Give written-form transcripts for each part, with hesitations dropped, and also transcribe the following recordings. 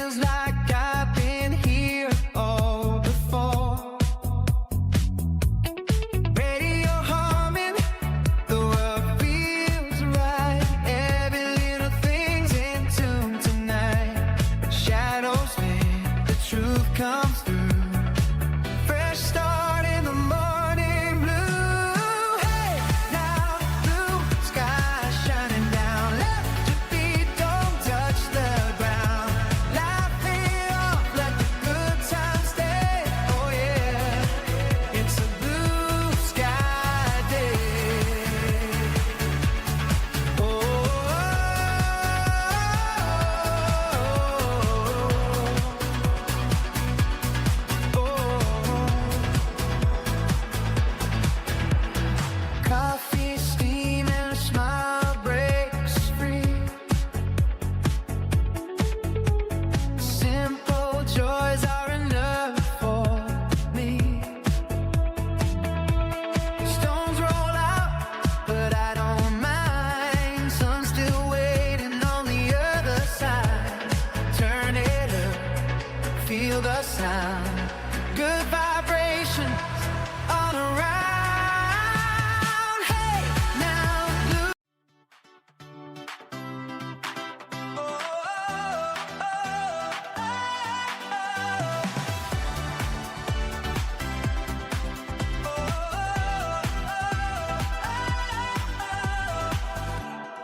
feels like I've been here all before. Radio humming, the world feels right. Every little thing's in tune tonight. Shadows fade, the truth comes through. Fresh start in the morning blue. Hey, now blue sky shining down. Left your feet don't touch the ground. Laughing off, let the good times stay. Oh yeah, it's a blue sky day. Oh, coffee steaming, a smile breaks free. Simple joys are enough for me. Stones roll out, but I don't mind. Sun's still waiting on the other side. Turn it up, feel the sound. Good vibrations all around. Hey, now blue.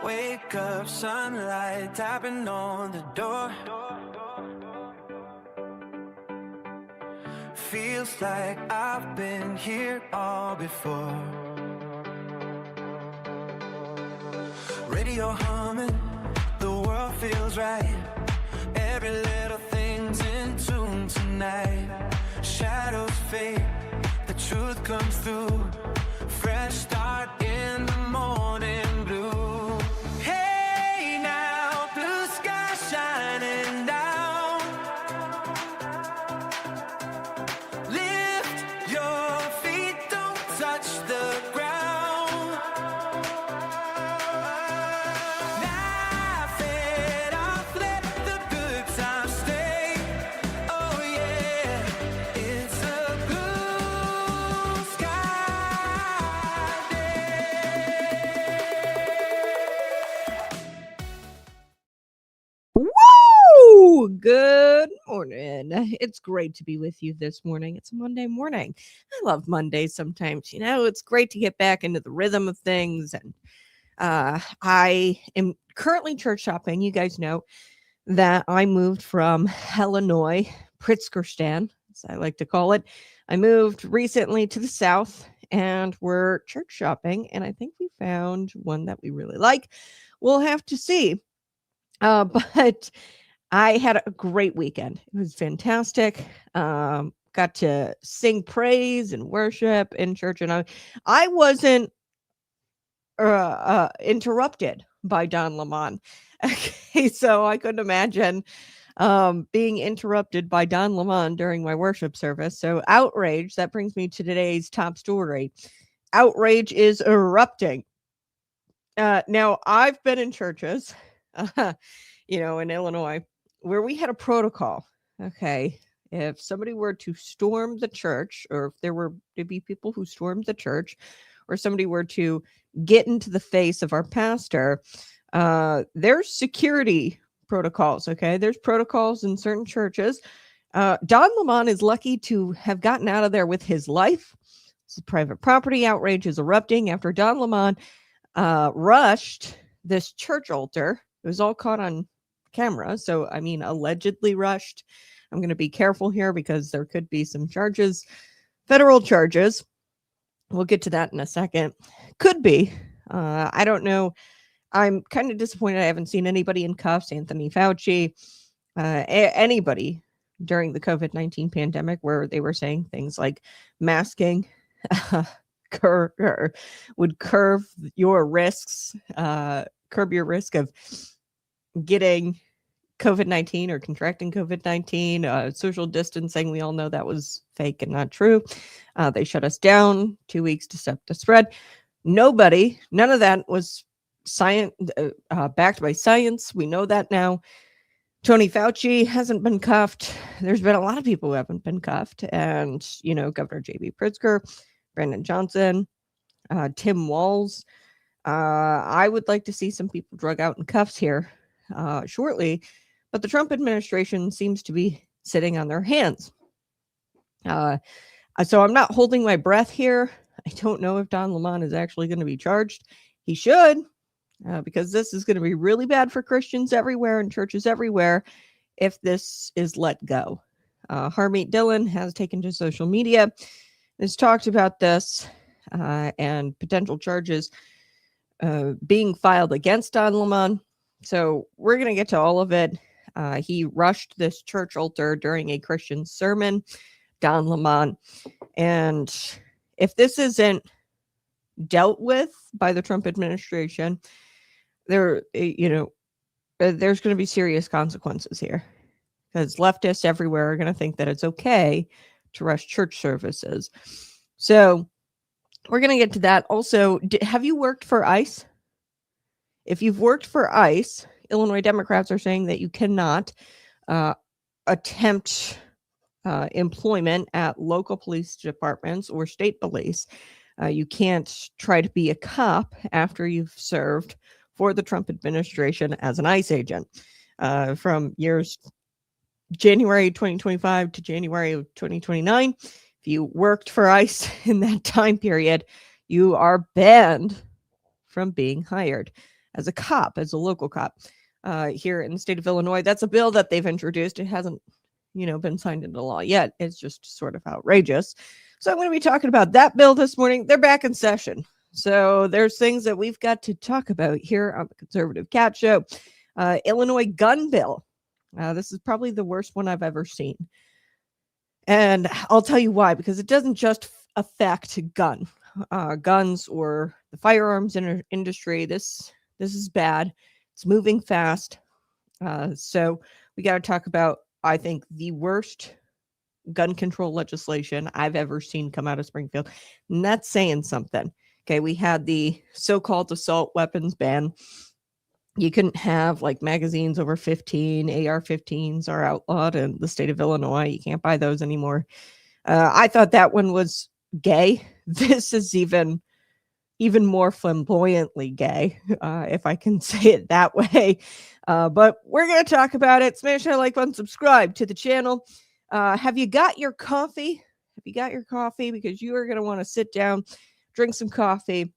Wake up, sunlight tapping on the door. Feels like I've been here all before. Radio humming, the world feels right. Every little thing's in tune tonight. Shadows fade, the truth comes through. Fresh start in the morning blue. Hey now, blue sky shining down. Lift your feet, don't touch the ground. Laugh it off, let the good times stay. Oh yeah, it's a blue sky day. Woo! Good morning. It's great to be with you this morning. It's a Monday morning. I love Mondays sometimes. You know, it's great to get back into the rhythm of things. And I am currently church shopping. You guys know that I moved from Illinois, Pritzkerstan, as I like to call it. I moved recently to the south and we're church shopping. And I think we found one that we really like. We'll have to see. But I had a great weekend. It was fantastic. Got to sing praise and worship in church, and I wasn't interrupted by Don Lemon. Okay, so I couldn't imagine being interrupted by Don Lemon during my worship service. So outrage, that brings me to today's top story. Outrage is erupting. Now, I've been in churches, in Illinois, where we had a protocol. Okay. If somebody were to storm the church, or if there were to be people who stormed the church, or somebody were to get into the face of our pastor, there's security protocols. Okay. There's protocols in certain churches. Don Lemon is lucky to have gotten out of there with his life. This is private property. Outrage is erupting after Don Lemon rushed this church altar. It was all caught on camera. So, I mean, allegedly rushed. I'm going to be careful here because there could be some charges, federal charges. We'll get to that in a second. Could be. I don't know. I'm kind of disappointed I haven't seen anybody in cuffs, Anthony Fauci, anybody during the COVID-19 pandemic where they were saying things like masking would curb your risks, curb your risk of getting COVID-19 or contracting COVID-19, social distancing. We all know that was fake and not true. They shut us down 2 weeks to stop the spread. None of that was science backed by science. We know that now. Tony Fauci hasn't been cuffed. There's been a lot of people who haven't been cuffed. And, Governor J.B. Pritzker, Brandon Johnson, Tim Walz. I would like to see some people drug out in cuffs here shortly. But the Trump administration seems to be sitting on their hands. So I'm not holding my breath here. I don't know if Don Lemon is actually going to be charged. He should. Because this is going to be really bad for Christians everywhere and churches everywhere if this is let go. Harmeet Dillon has taken to social media, has talked about this and potential charges being filed against Don Lemon. So we're going to get to all of it. He rushed this church altar during a Christian sermon, Don Lemon. And if this isn't dealt with by the Trump administration, there's going to be serious consequences here, because leftists everywhere are going to think that it's okay to rush church services. So we're going to get to that. Also, have you worked for ICE? If you've worked for ICE, Illinois Democrats are saying that you cannot attempt employment at local police departments or state police. You can't try to be a cop after you've served for the Trump administration as an ICE agent from years January 2025 to January of 2029. If you worked for ICE in that time period, you are banned from being hired as a cop, as a local cop here in the state of Illinois. That's a bill that they've introduced. It hasn't, been signed into law yet. It's just sort of outrageous. So I'm going to be talking about that bill this morning. They're back in session. So there's things that we've got to talk about here on the Conservative Cat Show. Illinois gun bill. This is probably the worst one I've ever seen. And I'll tell you why, because it doesn't just affect guns or the firearms industry. This is bad. It's moving fast. So we got to talk about, I think, the worst gun control legislation I've ever seen come out of Springfield. And that's saying something. Okay, we had the so-called assault weapons ban. You couldn't have magazines over 15. AR-15s are outlawed in the state of Illinois. You can't buy those anymore. I thought that one was gay. This is even more flamboyantly gay, if I can say it that way. But we're going to talk about it. Smash that like button, subscribe to the channel. Have you got your coffee? Have you got your coffee? Because you are going to want to sit down, drink some coffee,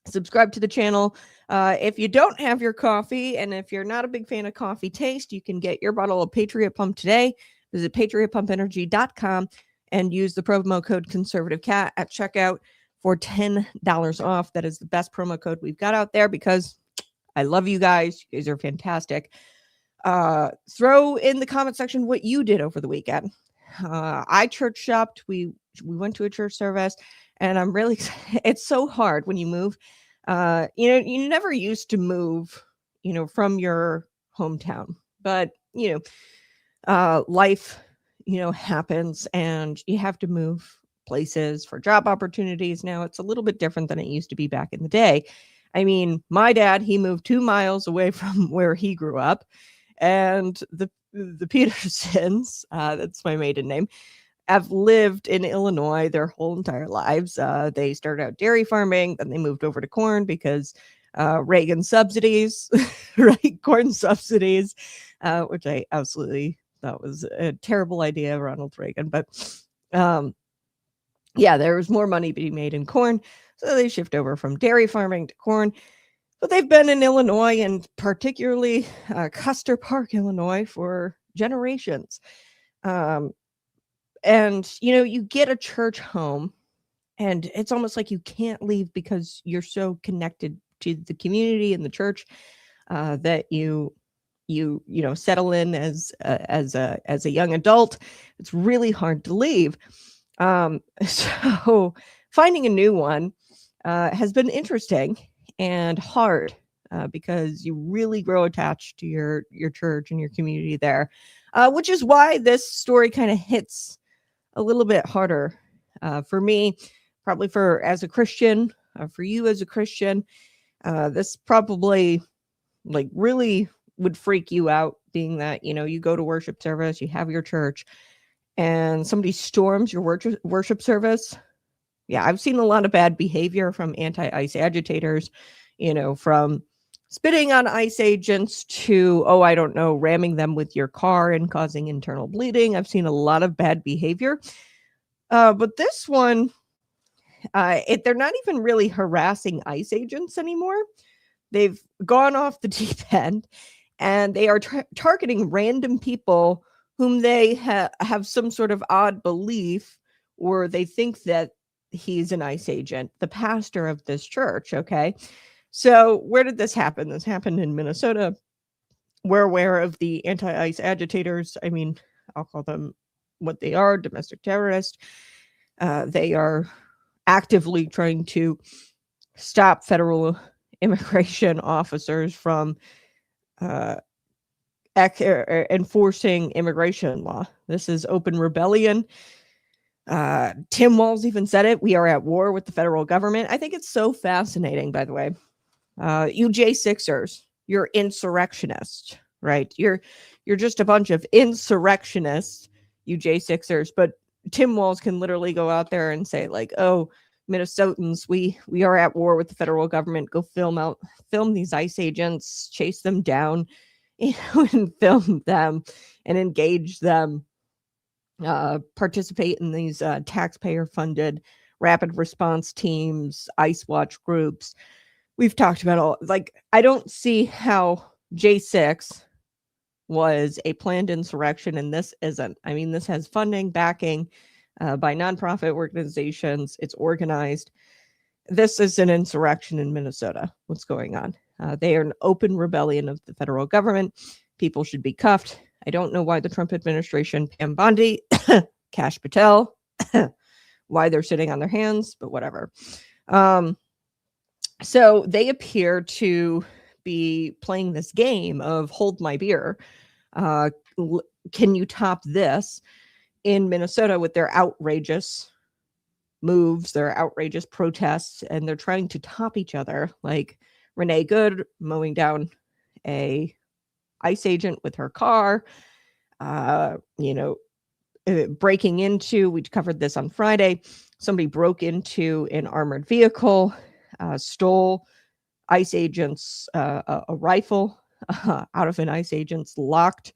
subscribe to the channel. If you don't have your coffee, and if you're not a big fan of coffee taste, you can get your bottle of Patriot Pump today. Visit patriotpumpenergy.com and use the promo code ConservativeCat at checkout for $10 off. That is the best promo code we've got out there, because I love you guys. You guys are fantastic. Throw in the comment section what you did over the weekend. I church shopped. We went to a church service. And I'm really, it's so hard when you move. You never used to move, from your hometown. But, life, happens, and you have to move places for job opportunities. Now it's a little bit different than it used to be back in the day. I mean, my dad, he moved 2 miles away from where he grew up. And the Petersons, that's my maiden name, have lived in Illinois their whole entire lives. They started out dairy farming, then they moved over to corn because Reagan subsidies, right? Corn subsidies, which I absolutely thought was a terrible idea, Ronald Reagan. But there was more money being made in corn, so they shift over from dairy farming to corn. But they've been in Illinois, and particularly Custer Park, Illinois, for generations. And, you get a church home, and it's almost like you can't leave because you're so connected to the community and the church that you settle in as a young adult. It's really hard to leave. So finding a new one has been interesting and hard because you really grow attached to your church and your community there, which is why this story kind of hits a little bit harder for me, probably as a Christian, for you as a Christian. This probably really would freak you out, being that, you go to worship service, you have your church, and somebody storms your worship service. Yeah, I've seen a lot of bad behavior from anti-ICE agitators, from spitting on ICE agents to, I don't know, ramming them with your car and causing internal bleeding. I've seen a lot of bad behavior. But this one, they're not even really harassing ICE agents anymore. They've gone off the deep end, and they are targeting random people whom they have some sort of odd belief, or they think that he's an ICE agent, the pastor of this church. Okay. So where did this happen? This happened in Minnesota. We're aware of the anti-ICE agitators. I mean, I'll call them what they are, domestic terrorists. They are actively trying to stop federal immigration officers from enforcing immigration law. This is open rebellion. Tim Walz even said it. We are at war with the federal government. I think it's so fascinating, by the way. You J6ers, you're insurrectionists, right? You're just a bunch of insurrectionists, you J6ers. But Tim Walz can literally go out there and say, like, oh, Minnesotans, we are at war with the federal government. Go film these ICE agents, chase them down, and film them and engage them. Participate in these taxpayer-funded rapid response teams, ICE watch groups. We've talked about all, I don't see how J6 was a planned insurrection and this isn't. I mean, this has funding, backing by nonprofit organizations. It's organized. This is an insurrection in Minnesota. What's going on? They are an open rebellion of the federal government. People should be cuffed. I don't know why the Trump administration, Pam Bondi, Kash Patel, why they're sitting on their hands, but whatever. So they appear to be playing this game of hold my beer. Can you top this in Minnesota with their outrageous moves, their outrageous protests, and they're trying to top each other, like Renee Good mowing down a ICE agent with her car, breaking into, we covered this on Friday, somebody broke into an armored vehicle, stole ICE agents, a rifle out of an ICE agent's locked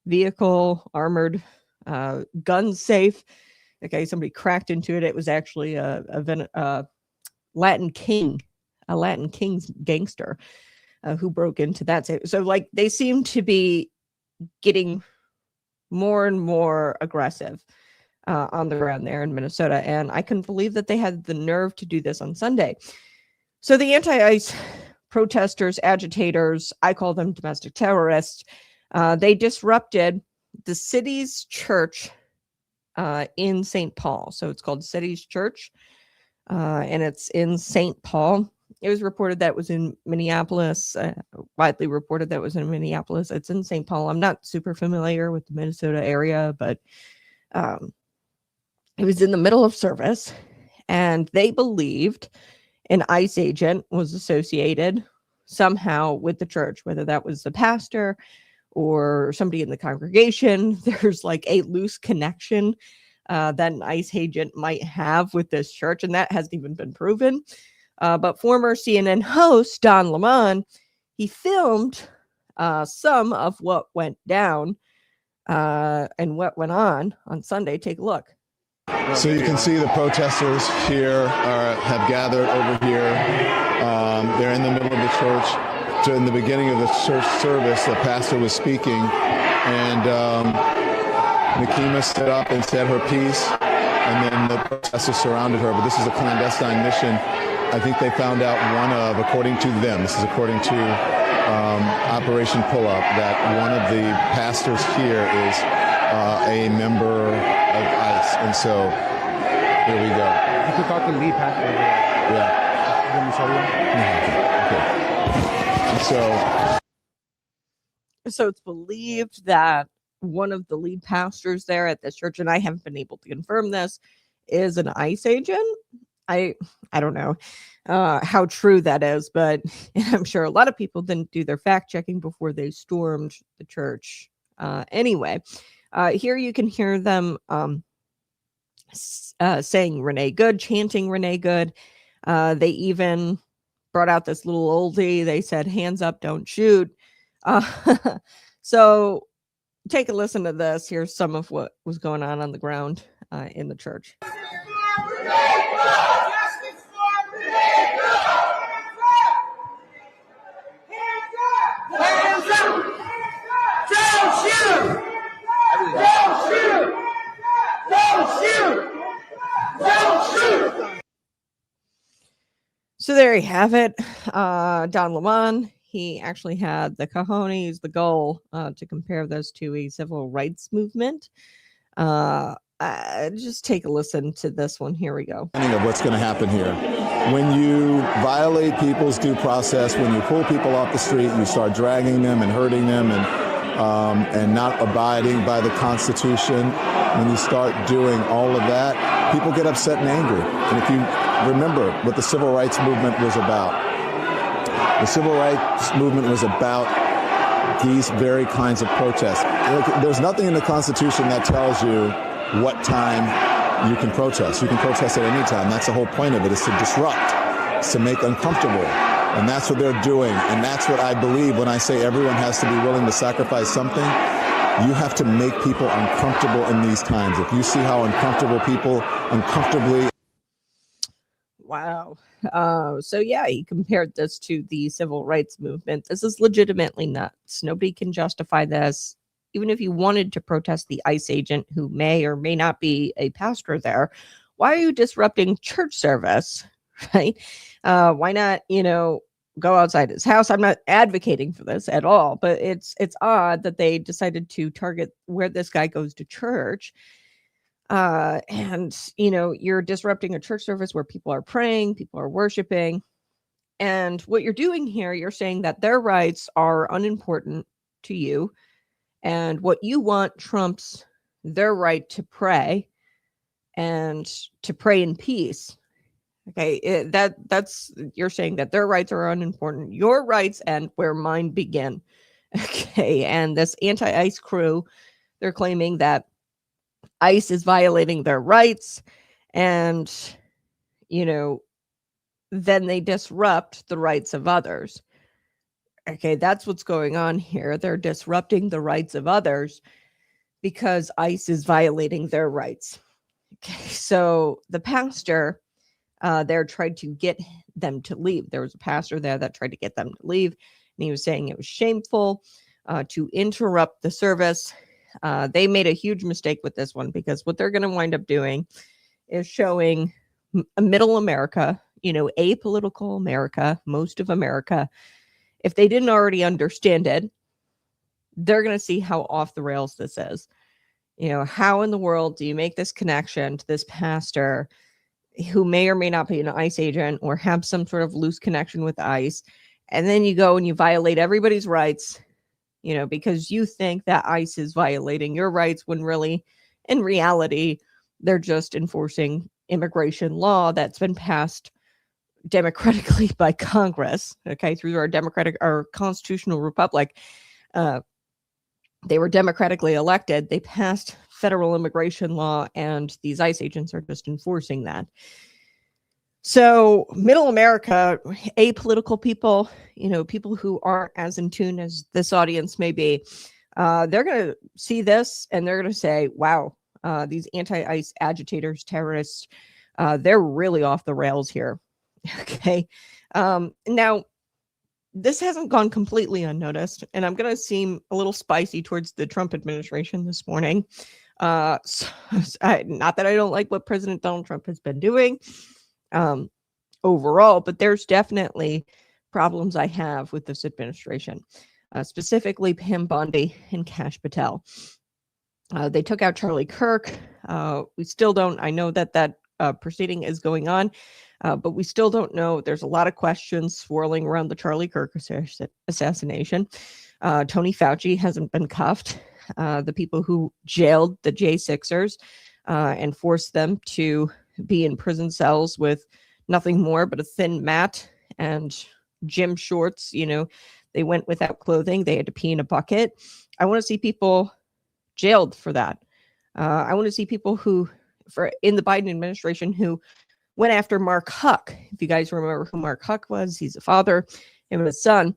vehicle, armored gun safe. Okay, somebody cracked into it. It was actually a Latin King's gangster who broke into that safe. So they seem to be getting more and more aggressive on the ground there in Minnesota. And I couldn't believe that they had the nerve to do this on Sunday. So the anti-ICE protesters, agitators, I call them domestic terrorists, they disrupted the city's church in St. Paul. So it's called City's Church, and it's in St. Paul. It was reported that it was in Minneapolis, widely reported that it was in Minneapolis. It's in St. Paul. I'm not super familiar with the Minnesota area, but it was in the middle of service, and they believed an ICE agent was associated somehow with the church, whether that was the pastor or somebody in the congregation. There's a loose connection that an ICE agent might have with this church, and that hasn't even been proven. But former CNN host Don Lemon, he filmed some of what went down and what went on Sunday. Take a look. So you can see the protesters here have gathered over here. They're in the middle of the church. So in the beginning of the church service, the pastor was speaking, and Nakima stood up and said her piece, and then the protesters surrounded her. But this is a clandestine mission. I think they found out according to them, this is according to Operation Pull-Up, that one of the pastors here is a member of ICE. And so here we go. You could talk to the lead pastor. Yeah. Let me show you. Okay. So it's believed that one of the lead pastors there at this church, and I haven't been able to confirm this, is an ICE agent. I don't know how true that is, but I'm sure a lot of people didn't do their fact checking before they stormed the church. Anyway, here you can hear them saying Renee Good, chanting Renee Good. They even brought out this little oldie. They said, "Hands up, don't shoot." So take a listen to this. Here's some of what was going on the ground in the church. So there you have it. Don Lemon, he actually had the cojones, the goal to compare this to a civil rights movement. Just take a listen to this one. Here we go. Of what's going to happen here. When you violate people's due process, when you pull people off the street, you start dragging them and hurting them and not abiding by the Constitution, when you start doing all of that, people get upset and angry. And if you remember what the civil rights movement was about, the civil rights movement was about these very kinds of protests. There's nothing in the Constitution that tells you what time you can protest. You can protest at any time. That's the whole point of it, is to disrupt, it's to make uncomfortable. And that's what they're doing. And that's what I believe when I say everyone has to be willing to sacrifice something. You have to make people uncomfortable in these times. If you see how uncomfortable people uncomfortably. Wow. So yeah, he compared this to the civil rights movement. This is legitimately nuts. Nobody can justify this. Even if you wanted to protest the ICE agent who may or may not be a pastor there, why are you disrupting church service, right? Why not, go outside his house? I'm not advocating for this at all, but it's odd that they decided to target where this guy goes to church. And, you're disrupting a church service where people are praying, people are worshiping. And what you're doing here, you're saying that their rights are unimportant to you. And what you want trumps their right to pray and to pray in peace. Okay, that's you're saying that their rights are unimportant. Your rights end where mine begin. Okay, and this anti-ICE crew, they're claiming that ICE is violating their rights, and then they disrupt the rights of others. Okay, that's what's going on here. They're disrupting the rights of others because ICE is violating their rights. Okay, so the pastor there tried to get them to leave. There was a pastor there that tried to get them to leave, and he was saying it was shameful to interrupt the service. They made a huge mistake with this one, because what they're going to wind up doing is showing middle America, apolitical America, most of America, if they didn't already understand it, they're going to see how off the rails this is. How in the world do you make this connection to this pastor who may or may not be an ICE agent or have some sort of loose connection with ICE, and then you go and you violate everybody's rights, because you think that ICE is violating your rights, when really, in reality, they're just enforcing immigration law that's been passed democratically by Congress, okay, through our constitutional republic. They were democratically elected. They passed federal immigration law, and these ICE agents are just enforcing that. So middle America, apolitical people, people who aren't as in tune as this audience may be, they're going to see this and they're going to say, wow, these anti-ICE agitators, terrorists, they're really off the rails here. Okay. Now, this hasn't gone completely unnoticed, and I'm going to seem a little spicy towards the Trump administration this morning. Not that I don't like what President Donald Trump has been doing overall, but there's definitely problems I have with this administration, specifically Pam Bondi and Kash Patel. They took out Charlie Kirk. We still don't, I know that proceeding is going on, but we still don't know. There's a lot of questions swirling around the Charlie Kirk assassination. Tony Fauci hasn't been cuffed. The people who jailed the J6ers and forced them to be in prison cells with nothing more but a thin mat and gym shorts. You know, they went without clothing. They had to pee in a bucket. I want to see people jailed for that. I want to see people who, in the Biden administration, who went after Mark Huck. If you guys remember who Mark Huck was, he's a father, him and his son.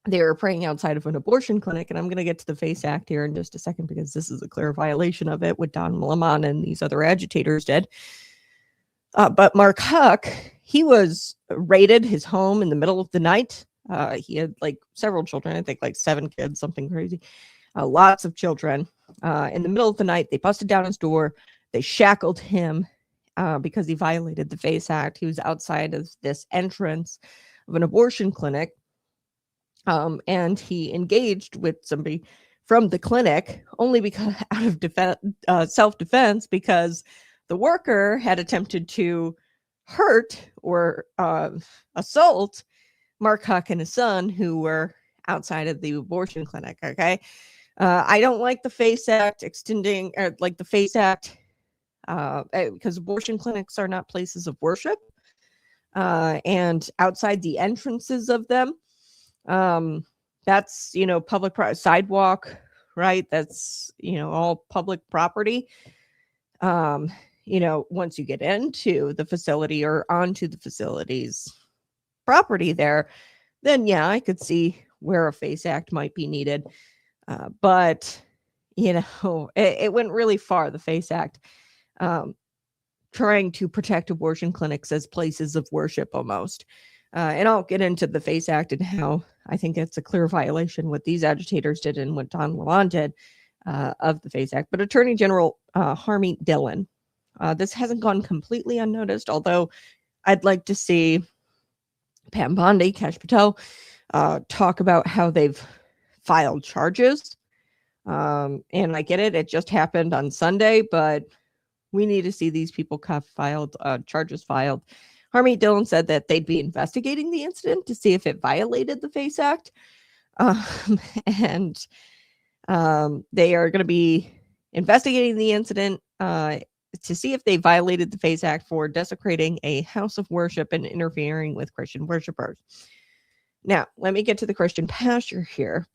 They were praying outside of an abortion clinic, and I'm going to get to the FACE Act here in just a second because this is a clear violation of it, what Don Lemon and these other agitators did. But Mark Huck, he was raided his home in the middle of the night. He had like several children, I think like 7 kids, something crazy. Lots of children. In the middle of the night, they busted down his door. They shackled him because he violated the FACE Act. He was outside of this entrance of an abortion clinic. And he engaged with somebody from the clinic only because out of self-defense, because the worker had attempted to hurt or assault Mark Huck and his son, who were outside of the abortion clinic. Okay. I don't like the FACE Act extending, or like the FACE Act, because abortion clinics are not places of worship. And outside the entrances of them, that's, you know, public sidewalk, right? That's, you know, all public property. You know, once you get into the facility or onto the facility's property there, then yeah, I could see where a FACE Act might be needed. But, you know, it went really far, the FACE Act, trying to protect abortion clinics as places of worship almost. And I'll get into the FACE Act and how I think it's a clear violation what these agitators did and what Don Lemon did of the FACE Act. But Attorney General Harmeet Dillon, this hasn't gone completely unnoticed, although I'd like to see Pam Bondi, Kash Patel, talk about how they've filed charges. And I get it. It just happened on Sunday, but we need to see these people charges filed. Harmeet Dillon said that they'd be investigating the incident to see if it violated the FACE Act. And they are going to be investigating the incident to see if they violated the FACE Act for desecrating a house of worship and interfering with Christian worshipers. Now, let me get to the Christian pastor here.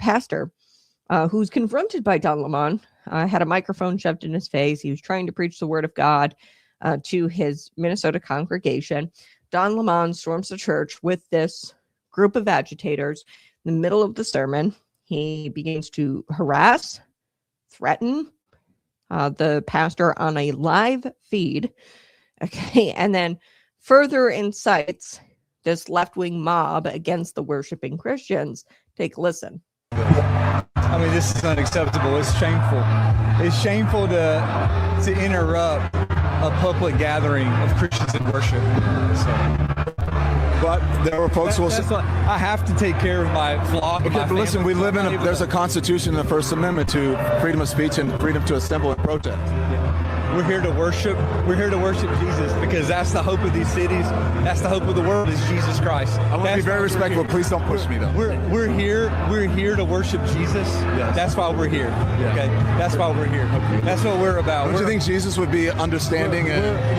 Who's confronted by Don Lemon, had a microphone shoved in his face. He was trying to preach the word of God to his Minnesota congregation. Don Lemon storms the church with this group of agitators. In the middle of the sermon, he begins to harass, threaten the pastor on a live feed. Okay, and then further incites this left-wing mob against the worshiping Christians. Take a listen. I mean, this is unacceptable. It's shameful. It's shameful to interrupt a public gathering of Christians in worship. But there were folks who will say, I have to take care of my flock. okay, but listen, we live in there's a constitution in the First Amendment to freedom of speech and freedom to assemble and protest. We're here to worship. We're here to worship Jesus because that's the hope of these cities. That's the hope of the world is Jesus Christ. I want to be very respectful. Please don't push me, though. We're here to worship Jesus. Yes. That's why we're here. Yes. Okay, that's why we're here. Okay. That's what we're about. Don't you think Jesus would be understanding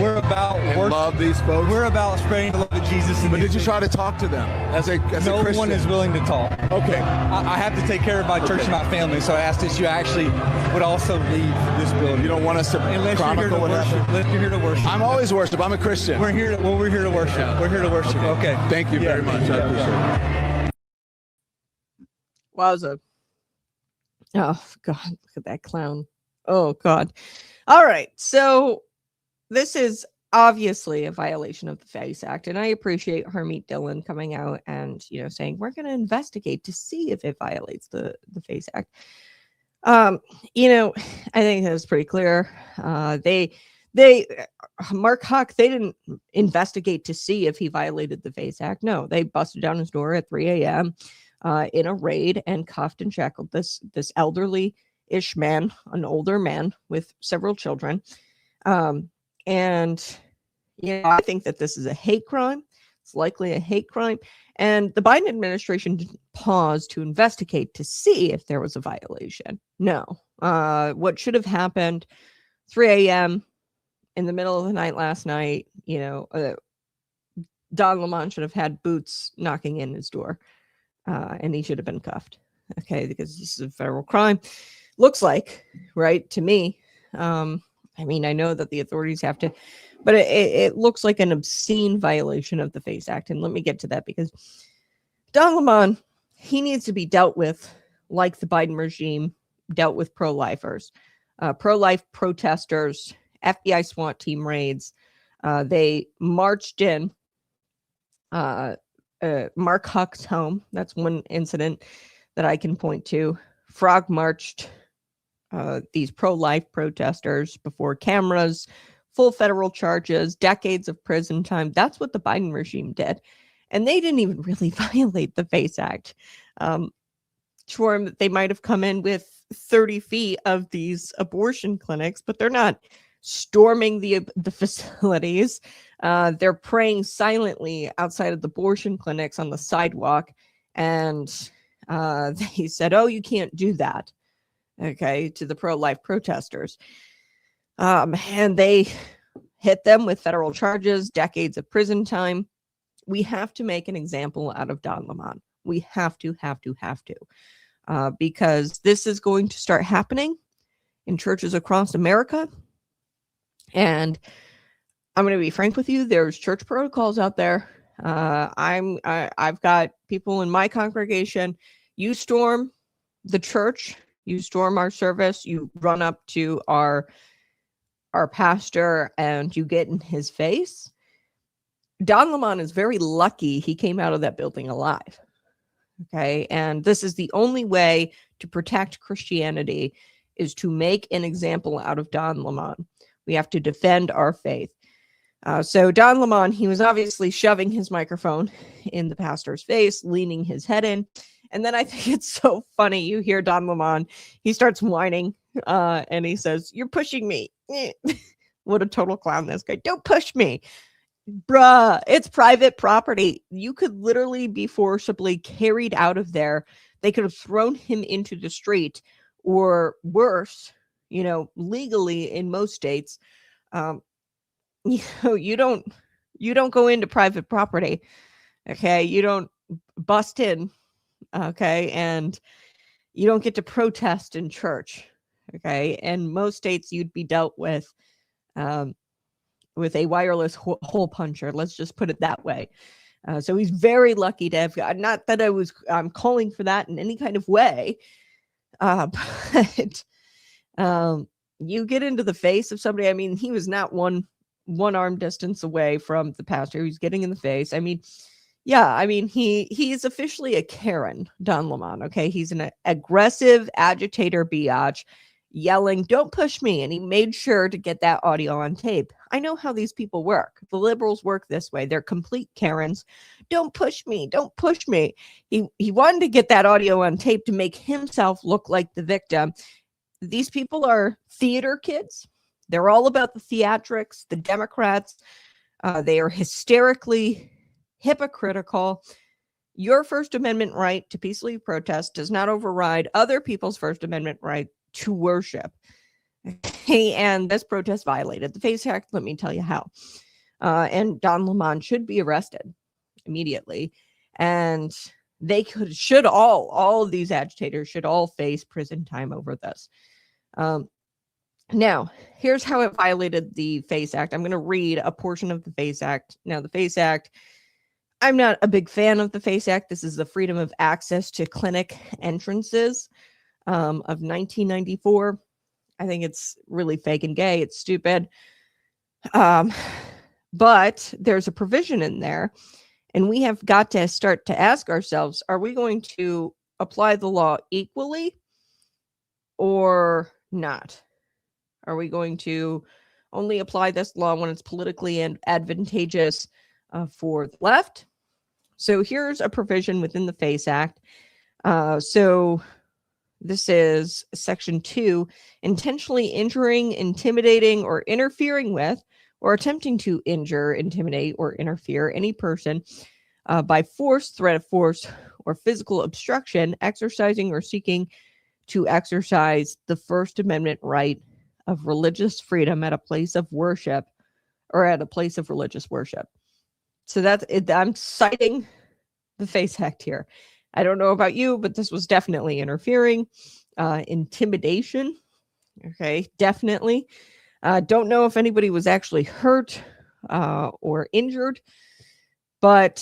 we're about and worship. love these folks? We're about spreading the love of Jesus. But did you try to talk to them as a No Christian? one is willing to talk. Okay. I have to take care of my church and my family, so I asked that you actually would also leave this building. You don't want us to chronicle what happened? Unless you're here to worship. I'm always worship. I'm a Christian. We're here to worship. Yeah. We're here to worship. Okay. Thank you very much. I appreciate it. Wowza. Oh, God. Look at that clown. Oh, God. All right. So this is obviously a violation of the FACE Act. And I appreciate Harmeet Dillon coming out and, you know, saying we're going to investigate to see if it violates the FACE Act. You know, I think that's pretty clear. Mark Huck, they didn't investigate to see if he violated the FACE Act. No, they busted down his door at 3 a.m. In a raid and cuffed and shackled this elderly-ish man, an older man with several children. And, you know, I think that this is a hate crime. It's likely a hate crime. And the Biden administration didn't pause to investigate to see if there was a violation. No. What should have happened, 3 a.m., in the middle of the night last night, Don Lemon should have had boots knocking in his door, and he should have been cuffed. Okay, because this is a federal crime. Looks like, right, to me. I mean, I know that the authorities have to, but it looks like an obscene violation of the FACE Act. And let me get to that, because Don Lemon, he needs to be dealt with like the Biden regime dealt with pro-lifers, pro-life protesters, FBI SWAT team raids. They marched in Mark Huck's home. That's one incident that I can point to. Frog marched these pro-life protesters before cameras, full federal charges, decades of prison time. That's what the Biden regime did. And they didn't even really violate the FACE Act. Sure, they might have come in with 30 feet of these abortion clinics, but they're not storming the facilities. They're praying silently outside of the abortion clinics on the sidewalk. And they said, oh, you can't do that. Okay, to the pro-life protesters. And they hit them with federal charges, decades of prison time. We have to make an example out of Don Lemon. We have to, because this is going to start happening in churches across America. And I'm going to be frank with you. There's church protocols out there. I've got people in my congregation. You storm the church, you storm our service, you run up to our pastor and you get in his face. Don Lemon is very lucky he came out of that building alive. Okay. And this is the only way to protect Christianity, is to make an example out of Don Lemon. We have to defend our faith. So Don Lemon, he was obviously shoving his microphone in the pastor's face, leaning his head in. And then I think it's so funny. You hear Don Lemon, he starts whining and he says, "You're pushing me." What a total clown, this guy. Don't push me. Bruh, it's private property. You could literally be forcibly carried out of there. They could have thrown him into the street, or worse, legally in most states. You don't go into private property. Okay. You don't bust in. Okay. And you don't get to protest in church. Okay. And most states you'd be dealt with a wireless hole puncher. Let's just put it that way. So he's very lucky to have, not that I'm calling for that in any kind of way. But you get into the face of somebody. I mean, he was not one arm distance away from the pastor. He was getting in the face. I mean, yeah, I mean, he is officially a Karen, Don Lemon. Okay. He's an aggressive agitator biatch, yelling, "Don't push me." And he made sure to get that audio on tape. I know how these people work. The liberals work this way. They're complete Karens. "Don't push me. Don't push me." He wanted to get that audio on tape to make himself look like the victim. These people are theater kids. They're all about the theatrics, the Democrats. They are hysterically hypocritical. Your First Amendment right to peacefully protest does not override other people's First Amendment right to worship. Okay, and this protest violated the FACE Act. Let me tell you how. And Don Lemon should be arrested immediately. And they should all of these agitators should all face prison time over this. Now, here's how it violated the FACE Act. I'm going to read a portion of the FACE Act. Now, the FACE Act, I'm not a big fan of the FACE Act. This is the Freedom of Access to Clinic Entrances of 1994. I think it's really fake and gay. It's stupid. But there's a provision in there, and we have got to start to ask ourselves, are we going to apply the law equally or not? Are we going to only apply this law when it's politically advantageous for the left? So here's a provision within the FACE Act. So this is Section 2, intentionally injuring, intimidating, or interfering with, or attempting to injure, intimidate, or interfere any person by force, threat of force, or physical obstruction, exercising or seeking to exercise the First Amendment right of religious freedom at a place of worship or at a place of religious worship. So that's it. I'm citing the FACE Act here. I don't know about you, but this was definitely interfering, intimidation. Okay, definitely. Don't know if anybody was actually hurt or injured, but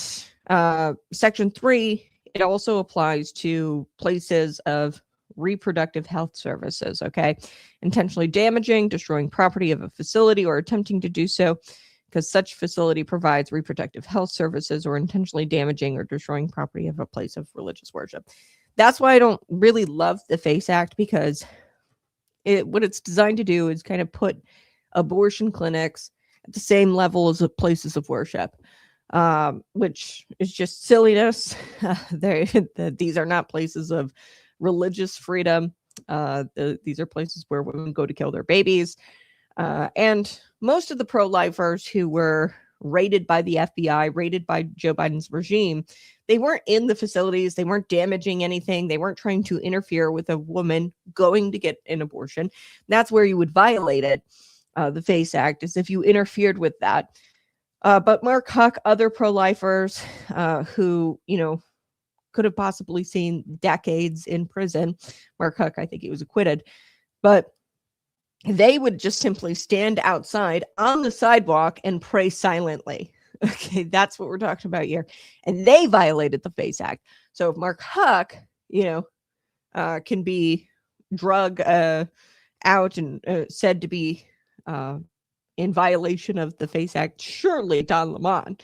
Section 3, it also applies to places of reproductive health services, okay? Intentionally damaging, destroying property of a facility, or attempting to do so because such facility provides reproductive health services, or intentionally damaging or destroying property of a place of religious worship. That's why I don't really love the FACE Act, because what it's designed to do is kind of put abortion clinics at the same level as places of worship, which is just silliness. These are not places of religious freedom. These are places where women go to kill their babies. And most of the pro-lifers who were raided by the FBI, raided by Joe Biden's regime, they weren't in the facilities. They weren't damaging anything. They weren't trying to interfere with a woman going to get an abortion. That's where you would violate it. The FACE Act is if you interfered with that. But Mark Huck, other pro-lifers who, could have possibly seen decades in prison. Mark Huck, I think he was acquitted. But they would just simply stand outside on the sidewalk and pray silently. Okay, that's what we're talking about here. And they violated the FACE Act. So if Mark Huck, can be drug out and said to be in violation of the FACE Act, surely Don Lemon,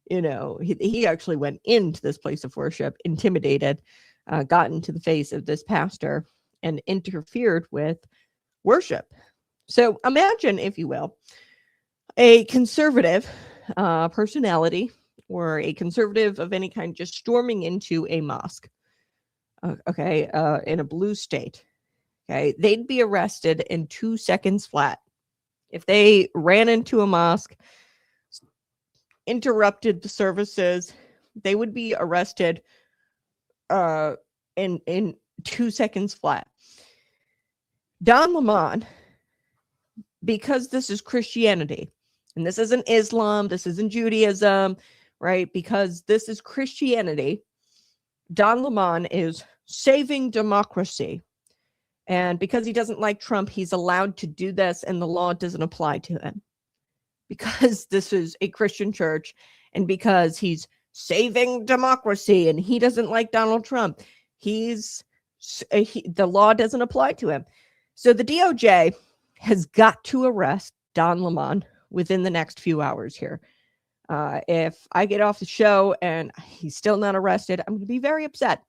he actually went into this place of worship, intimidated, got into the face of this pastor, and interfered with worship. So imagine, if you will, a conservative personality or a conservative of any kind just storming into a mosque, in a blue state. Okay, they'd be arrested in 2 seconds flat. If they ran into a mosque, interrupted the services, they would be arrested in 2 seconds flat. Don Lemon, because this is Christianity, and this isn't Islam, this isn't Judaism, right? Because this is Christianity, Don Lemon is saving democracy. And because he doesn't like Trump, he's allowed to do this, and the law doesn't apply to him. Because this is a Christian church, and because he's saving democracy, and he doesn't like Donald Trump, the law doesn't apply to him. So the DOJ has got to arrest Don Lemon within the next few hours here. If I get off the show and he's still not arrested, I'm going to be very upset.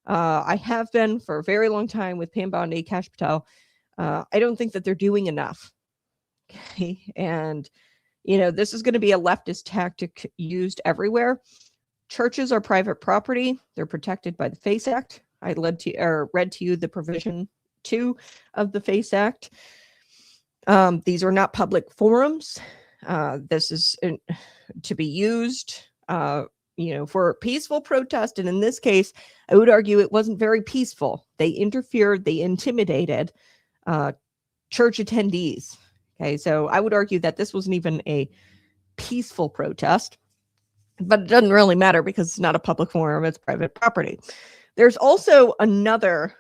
I have been for a very long time with Pam Bondi, Kash Patel. I don't think that they're doing enough. Okay. And, this is going to be a leftist tactic used everywhere. Churches are private property. They're protected by the FACE Act. I read to you the provision 2 of the FACE Act. These are not public forums. This is to be used, for peaceful protest. And in this case, I would argue it wasn't very peaceful. They interfered, they intimidated church attendees. Okay, so I would argue that this wasn't even a peaceful protest, but it doesn't really matter because it's not a public forum, it's private property. There's also another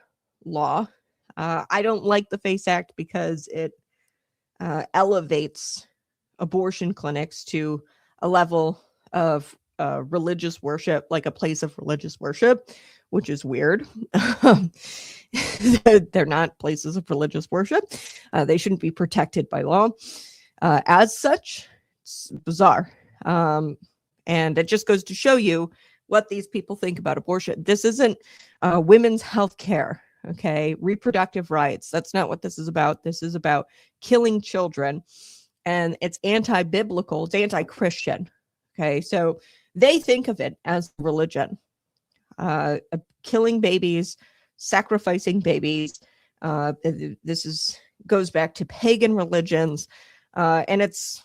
law. I don't like the FACE Act because it elevates abortion clinics to a level of religious worship, like a place of religious worship, which is weird. They're not places of religious worship. They shouldn't be protected by law. As such, it's bizarre. And it just goes to show you what these people think about abortion. This isn't women's health care, okay? Reproductive rights. That's not what this is about. This is about killing children. And it's anti-biblical. It's anti-Christian. Okay, so they think of it as religion. Killing babies, sacrificing babies. This goes back to pagan religions. And it's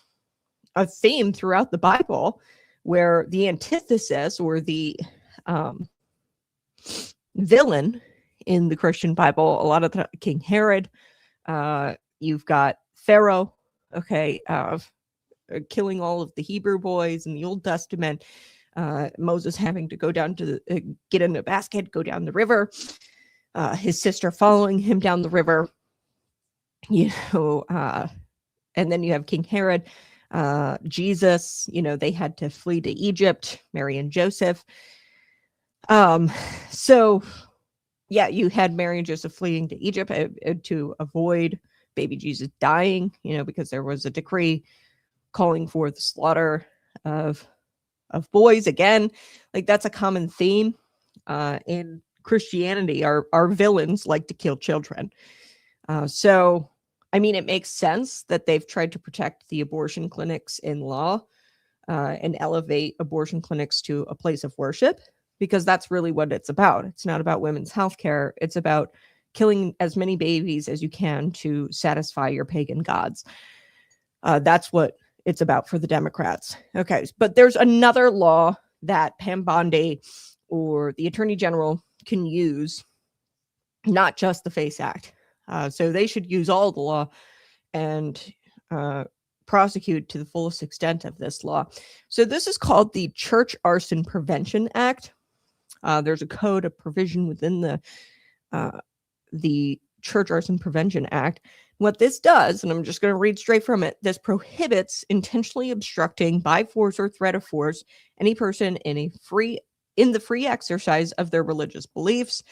a theme throughout the Bible where the antithesis or the villain in the Christian Bible, a lot of King Herod, You've got Pharaoh, okay, killing all of the Hebrew boys in the Old Testament. Moses having to go down to get in a basket, go down the river. His sister following him down the river. And then you have King Herod. Jesus, they had to flee to Egypt, Mary and Joseph. So yeah, you had Mary and Joseph fleeing to Egypt to avoid baby Jesus dying, because there was a decree calling for the slaughter of boys. Again, like that's a common theme in Christianity. Our villains like to kill children. So I mean, it makes sense that they've tried to protect the abortion clinics in law and elevate abortion clinics to a place of worship, because that's really what it's about. It's not about women's health care. It's about killing as many babies as you can to satisfy your pagan gods. That's what it's about for the Democrats. Okay, but there's another law that Pam Bondi or the Attorney General can use, not just the FACE Act. So they should use all the law and prosecute to the fullest extent of this law. So this is called the Church Arson Prevention Act. There's a code, a provision within the Church Arson Prevention Act. What this does, and I'm just going to read straight from it, this prohibits intentionally obstructing by force or threat of force any person in the free exercise of their religious beliefs.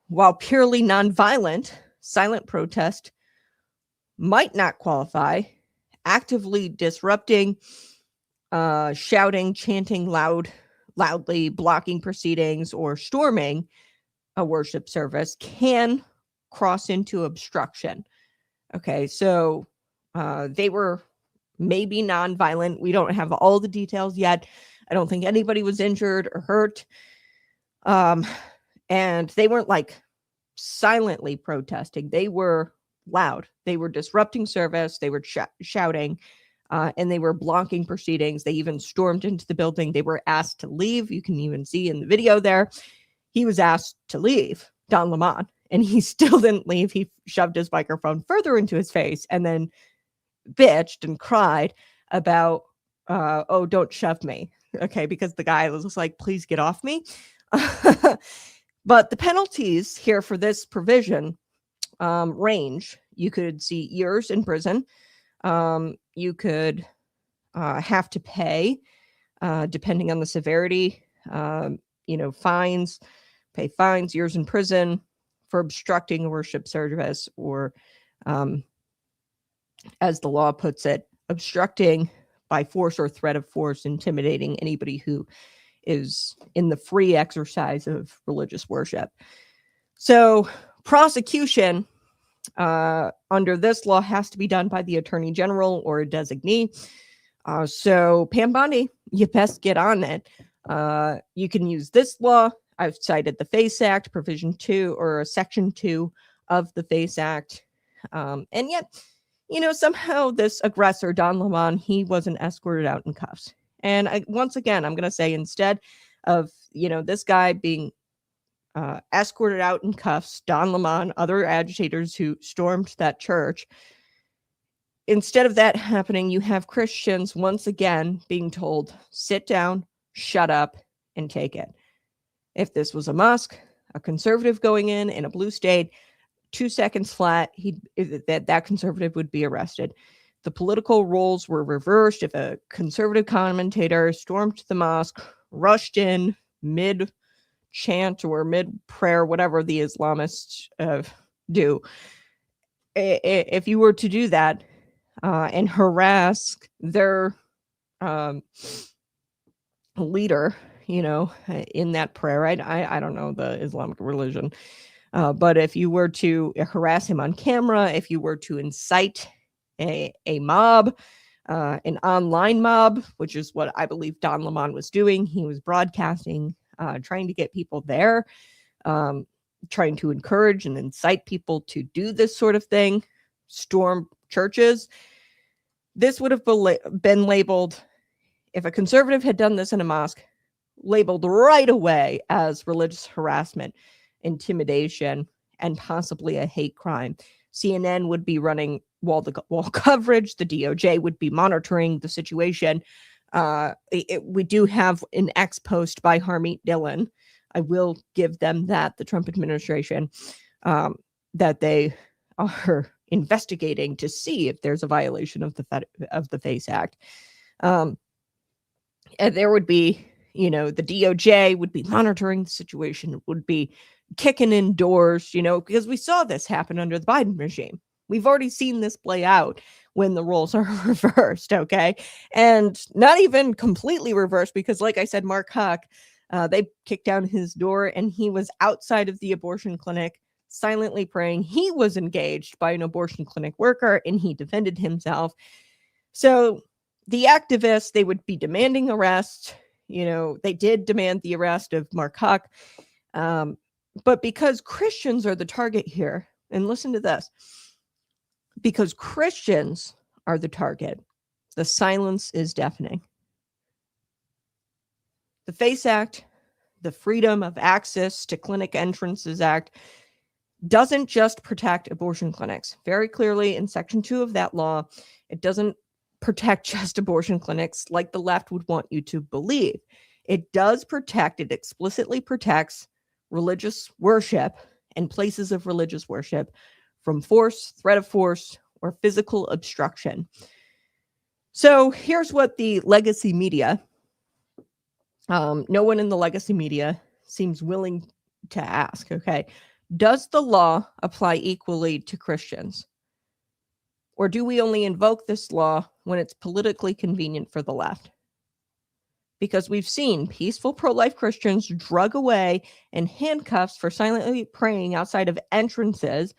While purely nonviolent, silent protest might not qualify. Actively disrupting, shouting, chanting loudly, blocking proceedings, or storming a worship service can cross into obstruction. Okay, so they were maybe nonviolent. We don't have all the details yet. I don't think anybody was injured or hurt. And they weren't like silently protesting. They were loud. They were disrupting service. They were shouting, and they were blocking proceedings. They even stormed into the building. They were asked to leave. You can even see in the video there, he was asked to leave, Don Lemon, and he still didn't leave. He shoved his microphone further into his face and then bitched and cried about, oh, don't shove me. Okay, because the guy was like, please get off me. But the penalties here for this provision range. You could see years in prison. You could have to pay, depending on the severity, fines, pay fines, years in prison for obstructing a worship service, or as the law puts it, obstructing by force or threat of force, intimidating anybody who is in the free exercise of religious worship. So prosecution under this law has to be done by the Attorney General or a designee. So Pam Bondi, you best get on it. You can use this law. I've cited the FACE Act, Provision 2 or Section 2 of the FACE Act. And yet, somehow this aggressor, Don Lemon, he wasn't escorted out in cuffs. And once again, I'm going to say, instead of, this guy being escorted out in cuffs, Don Lemon, other agitators who stormed that church, instead of that happening, you have Christians once again being told, sit down, shut up, and take it. If this was a mosque, a conservative going in a blue state, 2 seconds flat, that conservative would be arrested. The political roles were reversed. If a conservative commentator stormed the mosque, rushed in mid-chant or mid-prayer, whatever the Islamists do, if you were to do that and harass their leader, in that prayer, I don't know the Islamic religion, but if you were to harass him on camera, if you were to incite a mob, an online mob, which is what I believe Don Lemon was doing. He was broadcasting, trying to get people there, trying to encourage and incite people to do this sort of thing, storm churches. This would have been labeled, if a conservative had done this in a mosque, labeled right away as religious harassment, intimidation, and possibly a hate crime. CNN would be running wall-to-wall coverage. The DOJ would be monitoring the situation. We do have an ex post by Harmeet Dillon. I will give them that, the Trump administration, that they are investigating to see if there's a violation of the FACE Act. And there would be, the DOJ would be monitoring the situation, would be kicking in doors, because we saw this happen under the Biden regime. We've already seen this play out when the roles are reversed, okay? And not even completely reversed, because like I said, Mark Huck, they kicked down his door and he was outside of the abortion clinic silently praying. He was engaged by an abortion clinic worker and he defended himself. So the activists, they would be demanding arrest. They did demand the arrest of Mark Huck. But because Christians are the target here, and listen to this, because Christians are the target, the silence is deafening. The FACE Act, the Freedom of Access to Clinic Entrances Act, doesn't just protect abortion clinics. Very clearly in Section 2 of that law, it doesn't protect just abortion clinics like the left would want you to believe. It does protect, it explicitly protects religious worship and places of religious worship from force, threat of force, or physical obstruction. So here's what the legacy media, no one in the legacy media seems willing to ask, okay? Does the law apply equally to Christians? Or do we only invoke this law when it's politically convenient for the left? Because we've seen peaceful pro-life Christians drug away in handcuffs for silently praying outside of entrances.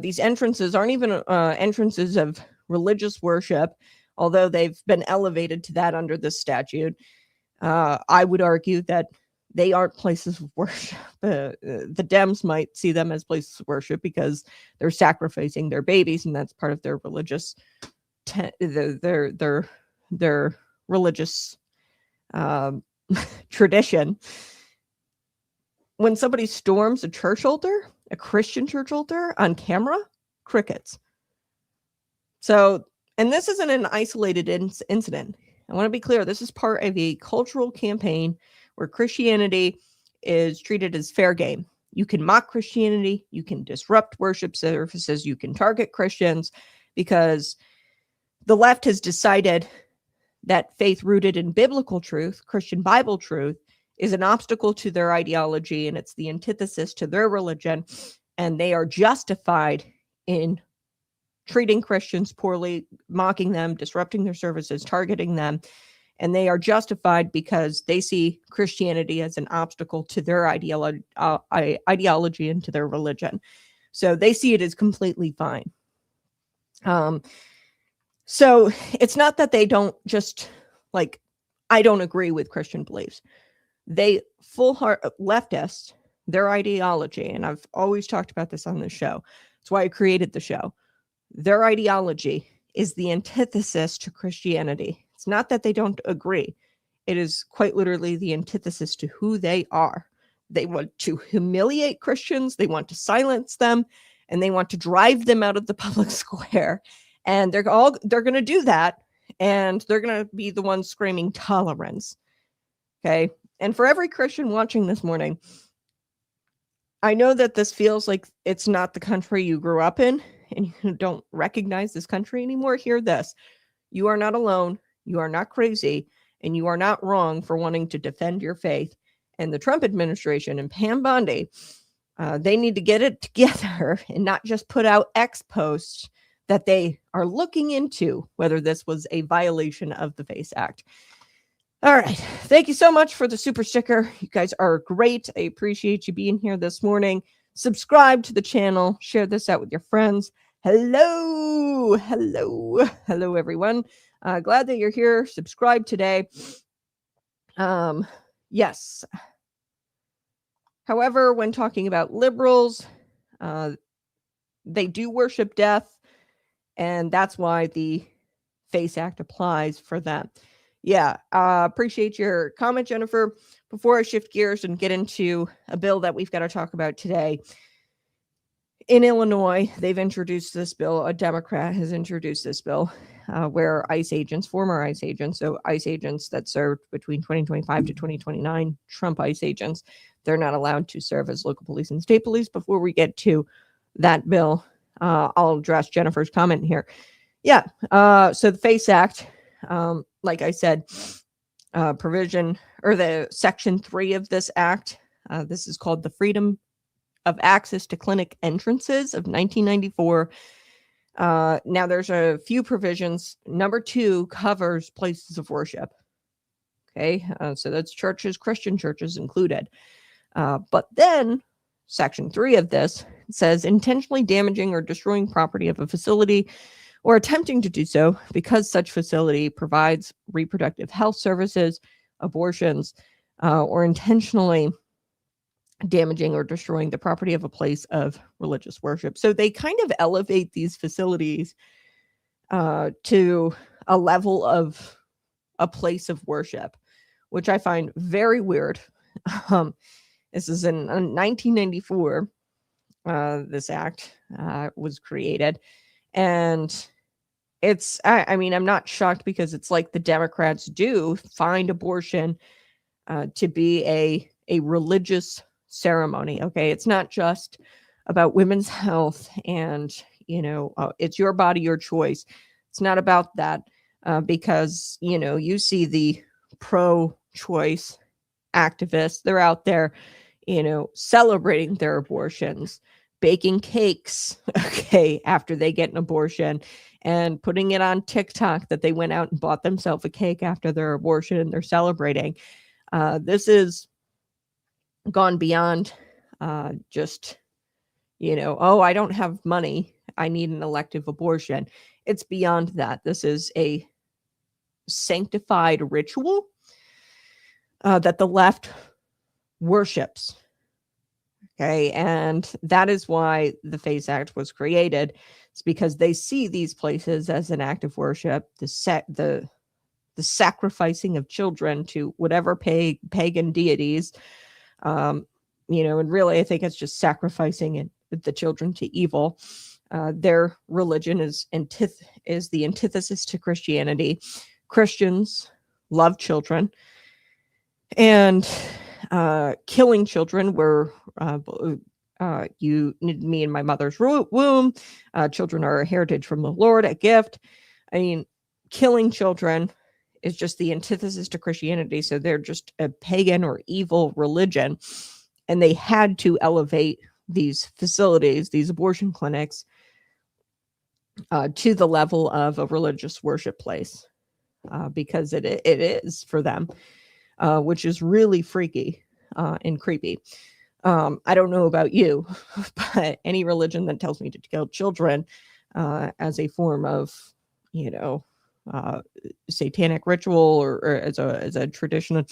These entrances aren't even entrances of religious worship, although they've been elevated to that under this statute. I would argue that they aren't places of worship. The Dems might see them as places of worship because they're sacrificing their babies, and that's part of their religious their religious tradition. When somebody storms a church altar, a Christian church altar, on camera, crickets. So, and this isn't an isolated incident. I want to be clear. This is part of a cultural campaign where Christianity is treated as fair game. You can mock Christianity, you can disrupt worship services, you can target Christians, because the left has decided that faith rooted in biblical truth, Christian Bible truth, is an obstacle to their ideology and it's the antithesis to their religion. And they are justified in treating Christians poorly, mocking them, disrupting their services, targeting them. And they are justified because they see Christianity as an obstacle to their ideology and to their religion. So they see it as completely fine. So it's not that they don't just, like, I don't agree with Christian beliefs. They leftists, their ideology, and I've always talked about this on the show. That's why I created the show. Their ideology is the antithesis to Christianity. It's not that they don't agree. It is quite literally the antithesis to who they are. They want to humiliate Christians. They want to silence them, and they want to drive them out of the public square. And they're going to do that. And they're going to be the ones screaming tolerance. Okay. And for every Christian watching this morning, I know that this feels like it's not the country you grew up in and you don't recognize this country anymore. Hear this. You are not alone. You are not crazy. And you are not wrong for wanting to defend your faith. And the Trump administration and Pam Bondi, they need to get it together and not just put out X posts that they are looking into whether this was a violation of the FACE Act. All right. Thank you so much for the super sticker. You guys are great. I appreciate you being here this morning. Subscribe to the channel. Share this out with your friends. Hello, everyone. Glad that you're here. Subscribe today. Yes. However, when talking about liberals, they do worship death, and that's why the FACE Act applies for them. Yeah, appreciate your comment, Jennifer. Before I shift gears and get into a bill that we've got to talk about today, in Illinois, they've introduced this bill. A Democrat has introduced this bill where ICE agents, former ICE agents, so ICE agents that served between 2025 to 2029, Trump ICE agents, they're not allowed to serve as local police and state police. Before we get to that bill, I'll address Jennifer's comment here. Yeah, so the FACE Act, like I said, provision, or the Section 3 of this act, this is called the Freedom of Access to Clinic Entrances of 1994. Now there's a few provisions. Number 2 covers places of worship. Okay, so that's churches, Christian churches included. But then Section 3 of this says intentionally damaging or destroying property of a facility or attempting to do so because such facility provides reproductive health services, abortions, or intentionally damaging or destroying the property of a place of religious worship. So they kind of elevate these facilities to a level of a place of worship, which I find very weird. This is in 1994. This act was created, and it's, I mean, I'm not shocked, because it's like the Democrats do find abortion to be a religious ceremony. Okay, it's not just about women's health and, you know, it's your body, your choice. It's not about that, because, you know, you see the pro-choice activists, they're out there, you know, celebrating their abortions, baking cakes, okay, after they get an abortion, and putting it on TikTok that they went out and bought themselves a cake after their abortion and they're celebrating. This is gone beyond just, you know, oh, I don't have money, I need an elective abortion. It's beyond that. This is a sanctified ritual that the left worships. Okay, and that is why the FACE Act was created. It's because they see these places as an act of worship, the sacrificing of children to whatever pagan deities, you know, and really I think it's just sacrificing the children to evil. Their religion is the antithesis to Christianity. Christians love children, and killing children were you knitted me in my mother's womb. Children are a heritage from the Lord, a gift. I mean, killing children is just the antithesis to Christianity. So they're just a pagan or evil religion. And they had to elevate these facilities, these abortion clinics, to the level of a religious worship place, because it is for them, which is really freaky and creepy. I don't know about you, but any religion that tells me to kill children as a form of, you know, satanic ritual or as a tradition,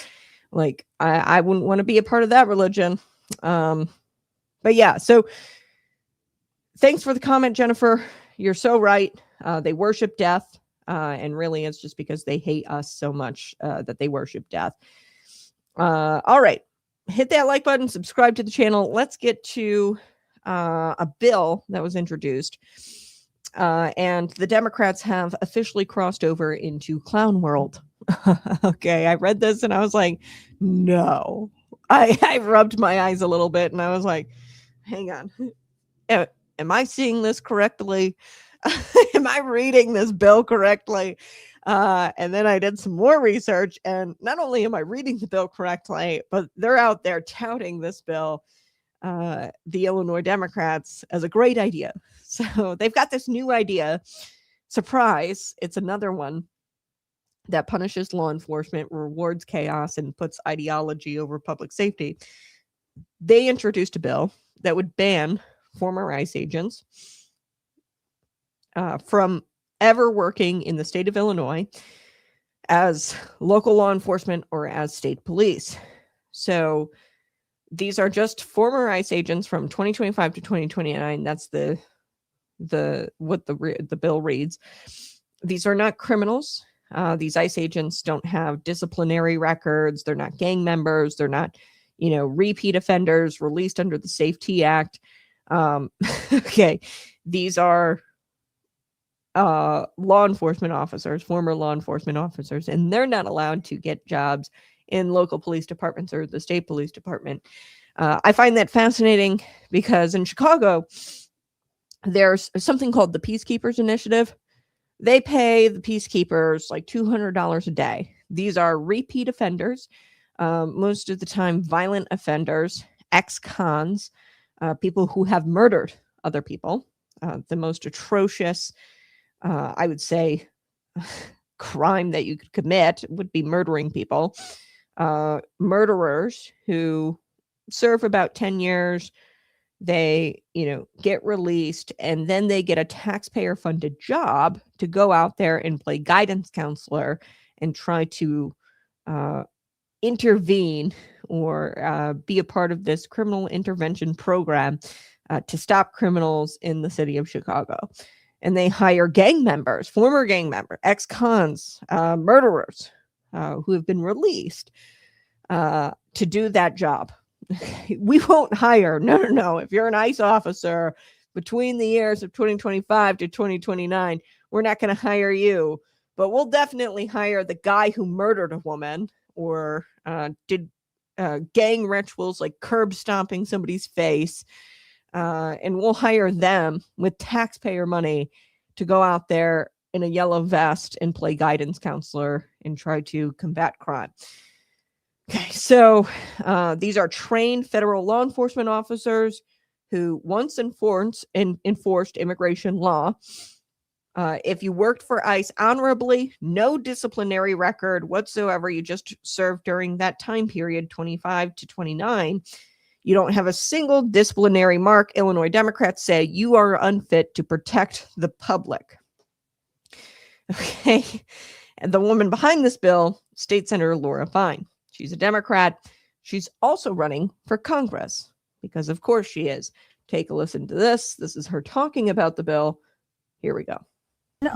like I wouldn't want to be a part of that religion. But yeah, so thanks for the comment, Jennifer. You're so right. They worship death, and really it's just because they hate us so much that they worship death. All right. Hit that like button, subscribe to the channel. Let's get to a bill that was introduced. And the Democrats have officially crossed over into clown world. Okay, I read this and I was like, no. I rubbed my eyes a little bit and I was like, hang on. Am I seeing this correctly? Am I reading this bill correctly? And then I did some more research, and not only am I reading the bill correctly, but they're out there touting this bill, the Illinois Democrats, as a great idea. So they've got this new idea. Surprise, it's another one that punishes law enforcement, rewards chaos, and puts ideology over public safety. They introduced a bill that would ban former ICE agents from ever working in the state of Illinois as local law enforcement or as state police. So these are just former ICE agents from 2025 to 2029. That's what the bill reads. These are not criminals. These ICE agents don't have disciplinary records. They're not gang members. They're not, you know, repeat offenders released under the Safety Act. Um, okay, these are law enforcement officers, former law enforcement officers, and they're not allowed to get jobs in local police departments or the state police department. I find that fascinating because in Chicago, there's something called the Peacekeepers Initiative. They pay the peacekeepers like $200 a day. These are repeat offenders, most of the time violent offenders, ex-cons, people who have murdered other people. The most atrocious, I would say, crime that you could commit would be murdering people. Murderers who serve about 10 years, they, get released, and then they get a taxpayer funded job to go out there and play guidance counselor and try to intervene or be a part of this criminal intervention program to stop criminals in the city of Chicago. And they hire gang members, former gang members, ex-cons, murderers who have been released to do that job. We won't hire. No. If you're an ICE officer between the years of 2025 to 2029, we're not going to hire you. But we'll definitely hire the guy who murdered a woman or did gang rituals like curb stomping somebody's face. And we'll hire them with taxpayer money to go out there in a yellow vest and play guidance counselor and try to combat crime. Okay, so these are trained federal law enforcement officers who once enforced immigration law. If you worked for ICE honorably, no disciplinary record whatsoever, you just served during that time period, 25 to 29, you don't have a single disciplinary mark, Illinois Democrats say you are unfit to protect the public. Okay, and the woman behind this bill, State Senator Laura Fine. She's a Democrat. She's also running for Congress because, of course, she is. Take a listen to this. This is her talking about the bill. Here we go.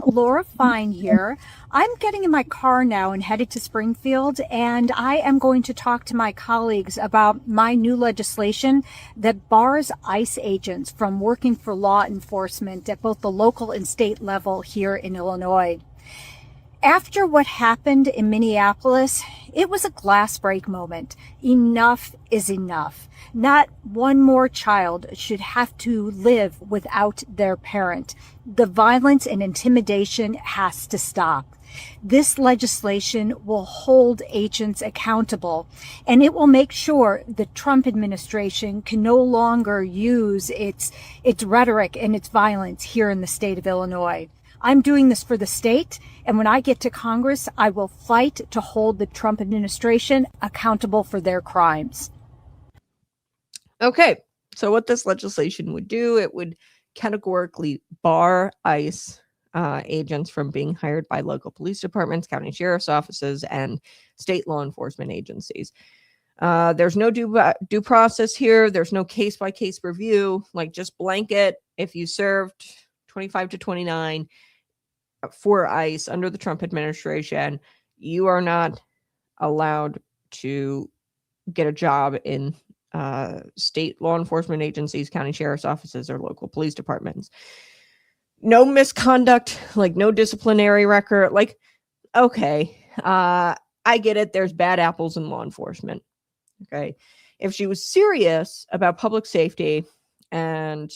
Laura Fine here. I'm getting in my car now and headed to Springfield, and I am going to talk to my colleagues about my new legislation that bars ICE agents from working for law enforcement at both the local and state level here in Illinois. After what happened in Minneapolis, it was a glass break moment. Enough is enough. Not one more child should have to live without their parent. The violence and intimidation has to stop. This legislation will hold agents accountable, and it will make sure the Trump administration can no longer use its rhetoric and its violence here in the state of Illinois. I'm doing this for the state, and when I get to Congress, I will fight to hold the Trump administration accountable for their crimes. Okay, so what this legislation would do, it would categorically bar ICE agents from being hired by local police departments, county sheriff's offices, and state law enforcement agencies. There's no due process here. There's no case-by-case review, like just blanket. If you served 25 to 29 for ICE under the Trump administration, you are not allowed to get a job in state law enforcement agencies, county sheriff's offices, or local police departments. No misconduct, like no disciplinary record. Like, okay, I get it. There's bad apples in law enforcement. Okay. If she was serious about public safety and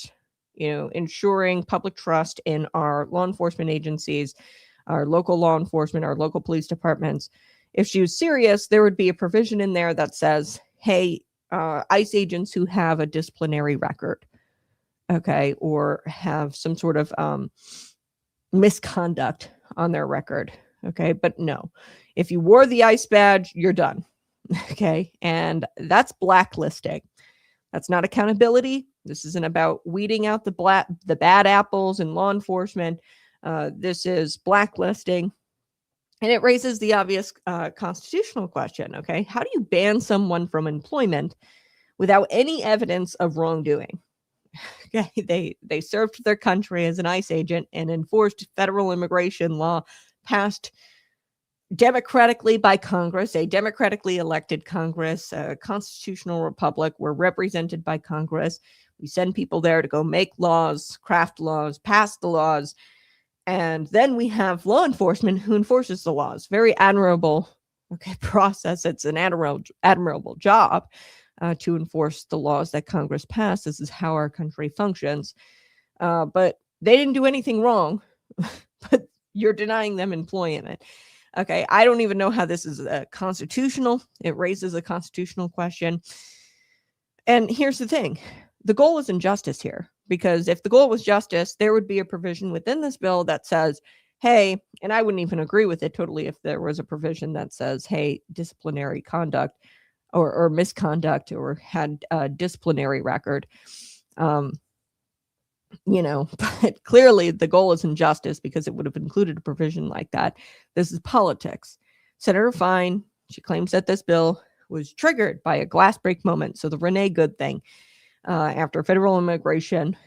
ensuring public trust in our law enforcement agencies, our local law enforcement, our local police departments. If she was serious, there would be a provision in there that says, hey, ICE agents who have a disciplinary record, okay, or have some sort of misconduct on their record, okay, but no. If you wore the ICE badge, you're done, okay, and that's blacklisting. That's not accountability. This isn't about weeding out the bad apples in law enforcement. This is blacklisting. And it raises the obvious constitutional question, okay? How do you ban someone from employment without any evidence of wrongdoing? Okay, they served their country as an ICE agent and enforced federal immigration law passed democratically by Congress, a democratically elected Congress, a constitutional republic. We're represented by Congress. We send people there to go make laws, craft laws, pass the laws. And then we have law enforcement who enforces the laws. Very admirable process. It's an admirable job to enforce the laws that Congress passed. This is how our country functions. But they didn't do anything wrong, but you're denying them employment. Okay, I don't even know how this is constitutional. It raises a constitutional question. And here's the thing. The goal isn't justice here, because if the goal was justice, there would be a provision within this bill that says, hey, and I wouldn't even agree with it totally if there was a provision that says, hey, disciplinary conduct or misconduct or had a disciplinary record. But clearly the goal isn't justice, because it would have included a provision like that. This is politics. Senator Fine, she claims that this bill was triggered by a glass break moment. So the Renee Good thing, after federal immigration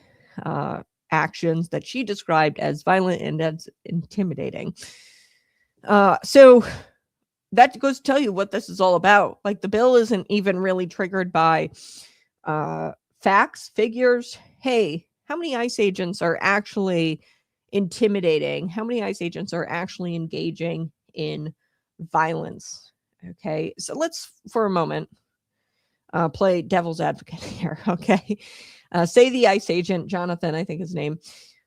actions that she described as violent and as intimidating. So that goes to tell you what this is all about. Like, the bill isn't even really triggered by facts, figures. Hey, how many ICE agents are actually intimidating? How many ICE agents are actually engaging in violence? Okay, so let's, for a moment, play devil's advocate here. Okay, say the ICE agent, Jonathan, I think his name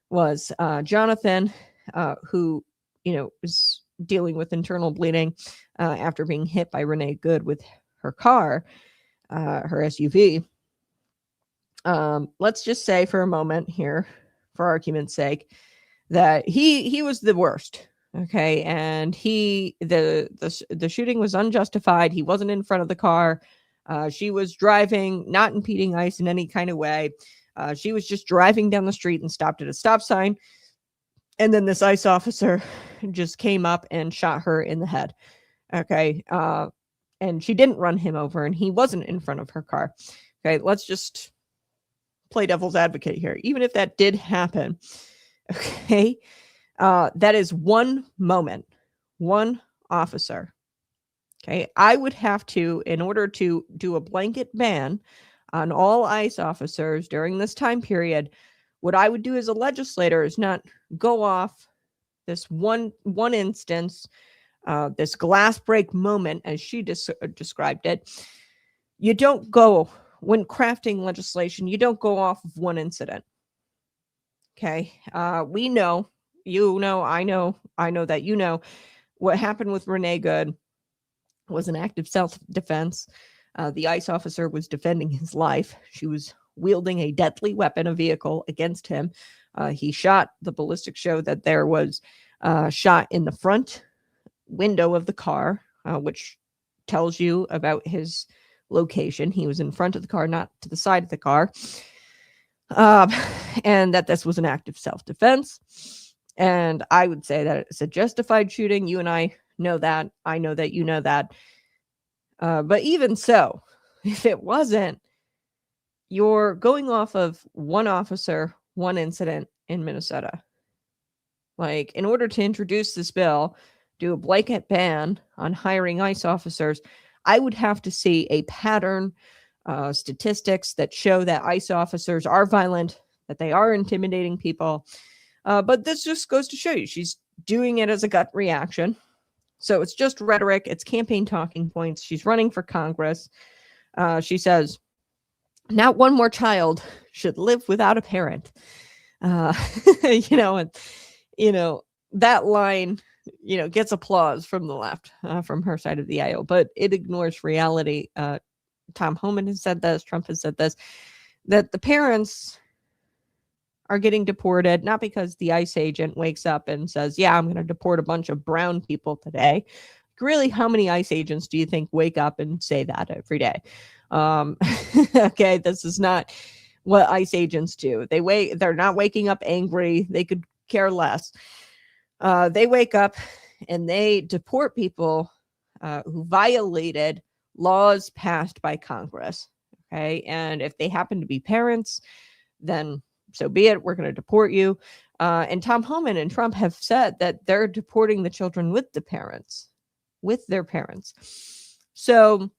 was Jonathan, who, was dealing with internal bleeding after being hit by Renee Good with her car, her SUV. Let's just say for a moment here, for argument's sake, that he was the worst. Okay, and the shooting was unjustified. He wasn't in front of the car. She was driving, not impeding ICE in any kind of way. She was just driving down the street and stopped at a stop sign. And then this ICE officer just came up and shot her in the head. Okay, and she didn't run him over, and he wasn't in front of her car. Okay, let's just play devil's advocate here. Even if that did happen, okay, that is one moment, one officer. Okay, I would have to, in order to do a blanket ban on all ICE officers during this time period, what I would do as a legislator is not go off this one instance, this glass break moment, as she described it. You don't go, when crafting legislation, you don't go off of one incident. Okay, we know, I know that you know what happened with Renee Good was an act of self-defense. The ICE officer was defending his life. She was wielding a deadly weapon, a vehicle, against him. He shot. The ballistics show that there was shot in the front window of the car, which tells you about his location. He was in front of the car, not to the side of the car. And that this was an act of self-defense. And I would say that it's a justified shooting. You and I know that. I know that you know that. But even so, if it wasn't, you're going off of one officer, one incident in Minnesota. Like, in order to introduce this bill, do a blanket ban on hiring ICE officers, I would have to see a pattern, statistics that show that ICE officers are violent, that they are intimidating people. But this just goes to show you, she's doing it as a gut reaction. So it's just rhetoric. It's campaign talking points. She's running for Congress. She says, not one more child should live without a parent. That line, gets applause from the left, from her side of the aisle, but it ignores reality. Tom Homan has said this, Trump has said this, that the parents are getting deported, not because the ICE agent wakes up and says, yeah, I'm going to deport a bunch of brown people today. Really, how many ICE agents do you think wake up and say that every day? Okay, this is not what ICE agents do. They're not waking up angry. They could care less. They wake up and they deport people who violated laws passed by Congress. Okay, and if they happen to be parents, then so be it. We're going to deport you. And Tom Homan and Trump have said that they're deporting the children with their parents. So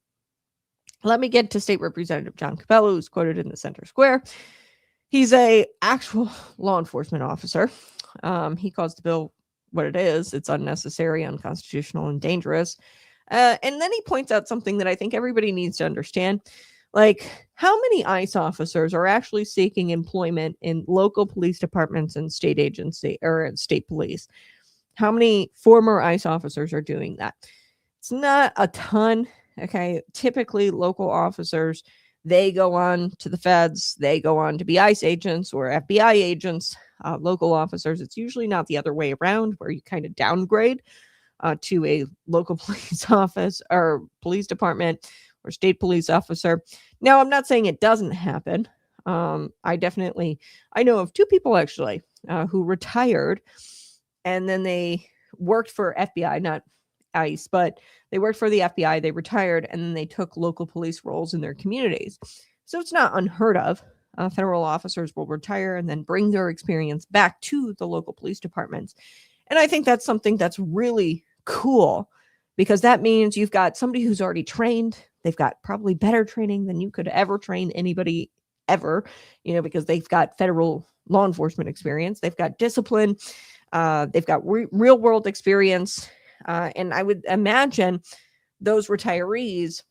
Let me get to State Representative John Cabello, who's quoted in the Center Square. He's a actual law enforcement officer. He calls the bill what it is. It's unnecessary, unconstitutional, and dangerous. And then he points out something that I think everybody needs to understand. Like, how many ICE officers are actually seeking employment in local police departments and state agency or state police? How many former ICE officers are doing that? It's not a ton. Okay. Typically, local officers, they go on to the feds, they go on to be ICE agents or FBI agents. Local officers, it's usually not the other way around where you kind of downgrade to a local police office or police department or state police officer. Now, I'm not saying it doesn't happen. I know of two people actually who retired and then they worked for FBI, not ICE, but they worked for the FBI, they retired, and then they took local police roles in their communities. So it's not unheard of. Federal officers will retire and then bring their experience back to the local police departments. And I think that's something that's really cool because that means you've got somebody who's already trained. They've got probably better training than you could ever train anybody ever, because they've got federal law enforcement experience. They've got discipline. They've got real world experience. And I would imagine those retirees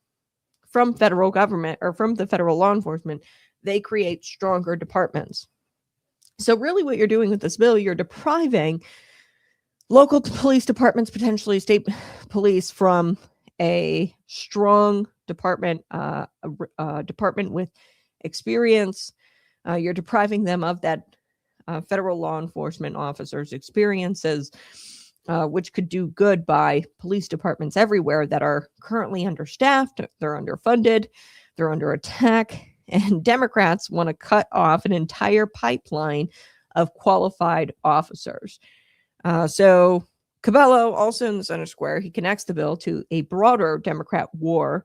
from federal government or from the federal law enforcement, they create stronger departments. So really what you're doing with this bill, you're depriving local police departments, potentially state police, from a strong department, a department with experience. You're depriving them of that federal law enforcement officers' experiences, which could do good by police departments everywhere that are currently understaffed, they're underfunded, they're under attack, and Democrats want to cut off an entire pipeline of qualified officers. So Cabello, also in the Center Square, he connects the bill to a broader Democrat war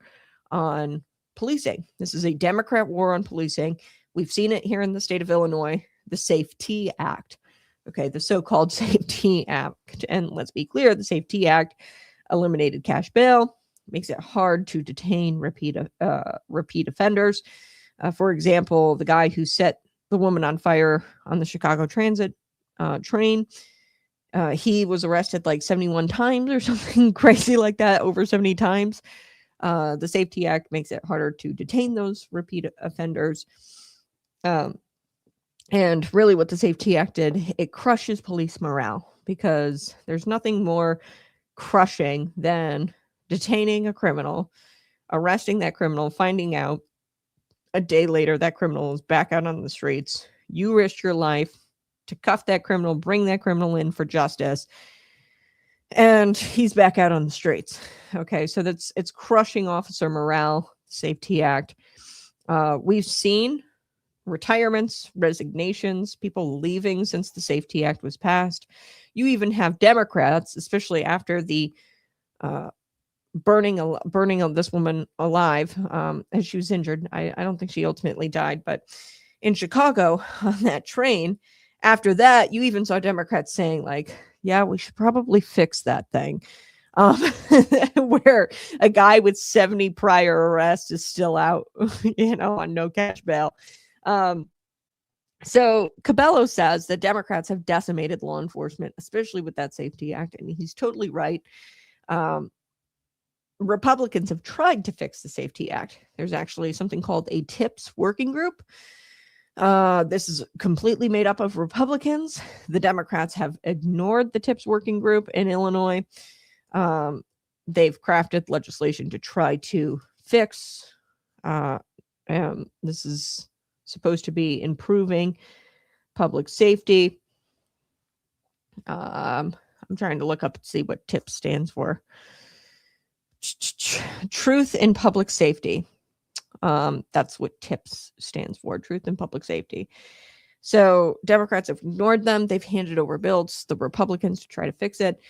on policing. This is a Democrat war on policing. We've seen it here in the state of Illinois, the Safety Act. Okay, the so-called Safety Act. And let's be clear, the Safety Act eliminated cash bail, makes it hard to detain repeat offenders. For example, the guy who set the woman on fire on the Chicago Transit train, he was arrested like 71 times or something crazy like that, over 70 times. The Safety Act makes it harder to detain those repeat offenders. And really what the Safety Act did, it crushes police morale, because there's nothing more crushing than detaining a criminal, arresting that criminal, finding out a day later that criminal is back out on the streets. You risked your life to cuff that criminal, bring that criminal in for justice, and he's back out on the streets. Okay, so it's crushing officer morale, Safety Act. We've seen retirements, resignations, people leaving since the Safety Act was passed. You even have Democrats, especially after the burning of this woman alive as she was injured. I don't think she ultimately died, but in Chicago on that train, after that, you even saw Democrats saying like, yeah, we should probably fix that thing. Where a guy with 70 prior arrests is still out, on no cash bail. So Cabello says that Democrats have decimated law enforcement, especially with that Safety Act. And he's totally right. Republicans have tried to fix the Safety Act. There's actually something called a TIPS working group. This is completely made up of Republicans. The Democrats have ignored the TIPS working group in Illinois. They've crafted legislation to try to fix. This is supposed to be improving public safety. I'm trying to look up and see what TIPS stands for. Truth in Public Safety. That's what TIPS stands for, Truth in Public Safety. So Democrats have ignored them. They've handed over bills to the Republicans to try to fix it.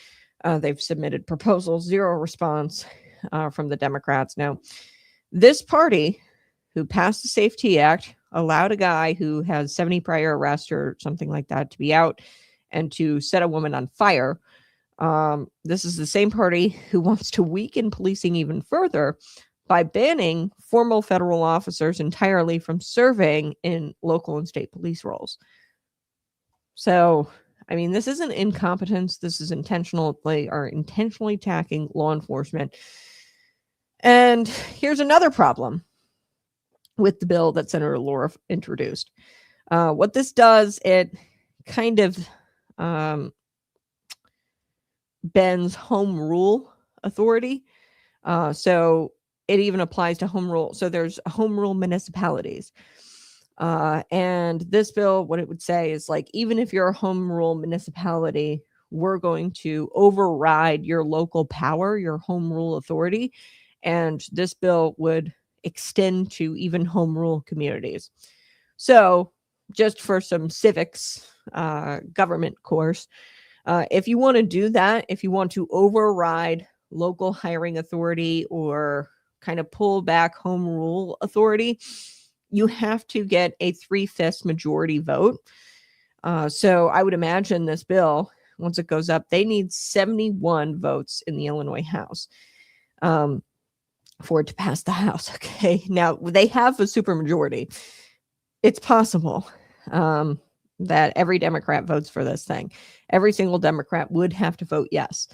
They've submitted proposals, zero response from the Democrats. Now, this party who passed the Safety Act allowed a guy who has 70 prior arrests or something like that to be out and to set a woman on fire. This is the same party who wants to weaken policing even further by banning formal federal officers entirely from serving in local and state police roles. So, I mean, this isn't incompetence. This is intentional. They are intentionally attacking law enforcement. And here's another problem with the bill that Senator Laura introduced. What this does, it kind of bends home rule authority. So it even applies to home rule. So there's home rule municipalities. And this bill, what it would say is like, even if you're a home rule municipality, we're going to override your local power, your home rule authority. And this bill would extend to even home rule communities. So just for some civics government course, if you want to do that, if you want to override local hiring authority or kind of pull back home rule authority, you have to get a 3/5 majority vote. So I would imagine this bill, once it goes up, they need 71 votes in the Illinois House for it to pass the House. Okay. Now they have a supermajority. It's possible that every Democrat votes for this thing. Every single Democrat would have to vote yes.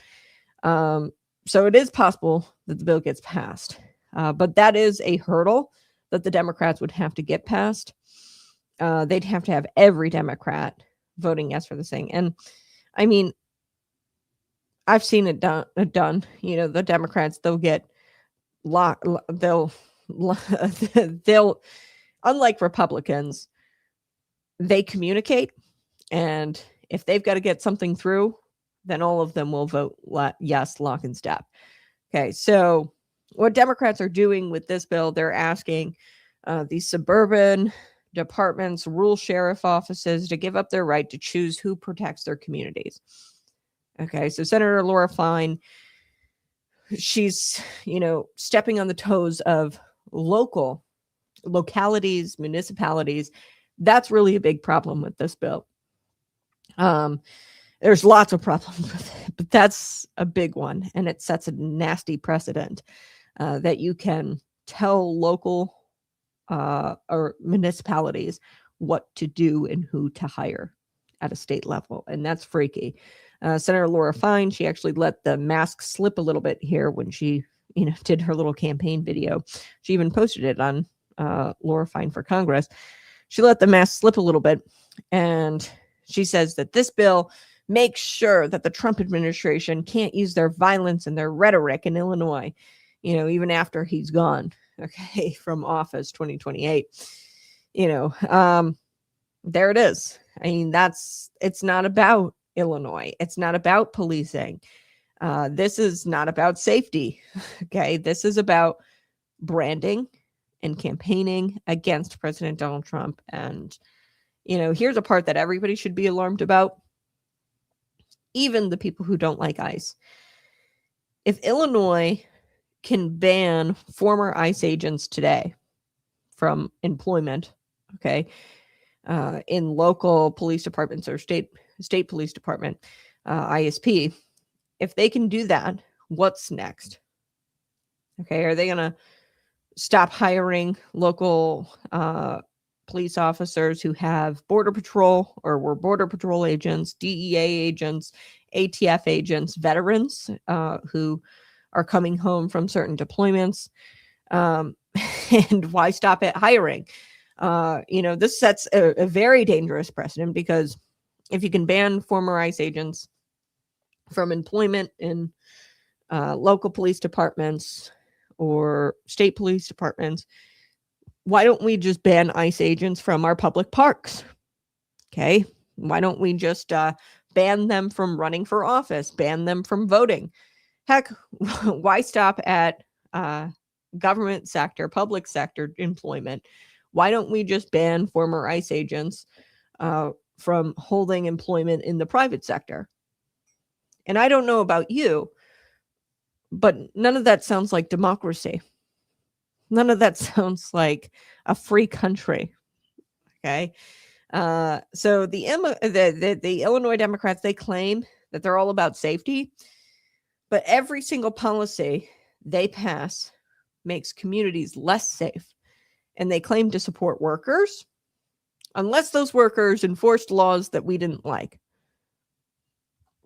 So it is possible that the bill gets passed. But that is a hurdle that the Democrats would have to get past. They'd have to have every Democrat voting yes for this thing. And I mean, I've seen it done. You know, the Democrats, they'll get locked. They'll, unlike Republicans, they communicate. And if they've got to get something through, then all of them will vote yes, lock and step. Okay, so what Democrats are doing with this bill, they're asking these suburban departments, rural sheriff offices to give up their right to choose who protects their communities. Okay, so Senator Laura Fine, she's, stepping on the toes of localities, municipalities. That's really a big problem with this bill. There's lots of problems with it, but that's a big one. And it sets a nasty precedent that you can tell local or municipalities what to do and who to hire at a state level. And that's freaky. Senator Laura Fine, she actually let the mask slip a little bit here when she, did her little campaign video. She even posted it on Laura Fine for Congress. She let the mask slip a little bit. And she says that this bill makes sure that the Trump administration can't use their violence and their rhetoric in Illinois, even after he's gone, okay, from office 2028. There it is. I mean, it's not about Illinois. It's not about policing. This is not about safety. Okay. This is about branding and campaigning against President Donald Trump. And, here's a part that everybody should be alarmed about. Even the people who don't like ICE. If Illinois can ban former ICE agents today from employment, okay, in local police departments or state police department, ISP, if they can do that, what's next? Okay, are they going to stop hiring local police officers who have Border Patrol or were Border Patrol agents, DEA agents, ATF agents, veterans who are coming home from certain deployments? And why stop at hiring? This sets a very dangerous precedent, because if you can ban former ICE agents from employment in local police departments or state police departments, why don't we just ban ICE agents from our public parks? Okay. Why don't we just ban them from running for office, ban them from voting? Heck, why stop at government sector, public sector employment? Why don't we just ban former ICE agents from holding employment in the private sector? And I don't know about you, but none of that sounds like democracy. None of that sounds like a free country. Okay. So the Illinois Democrats, they claim that they're all about safety, but every single policy they pass makes communities less safe. And they claim to support workers, unless those workers enforced laws that we didn't like.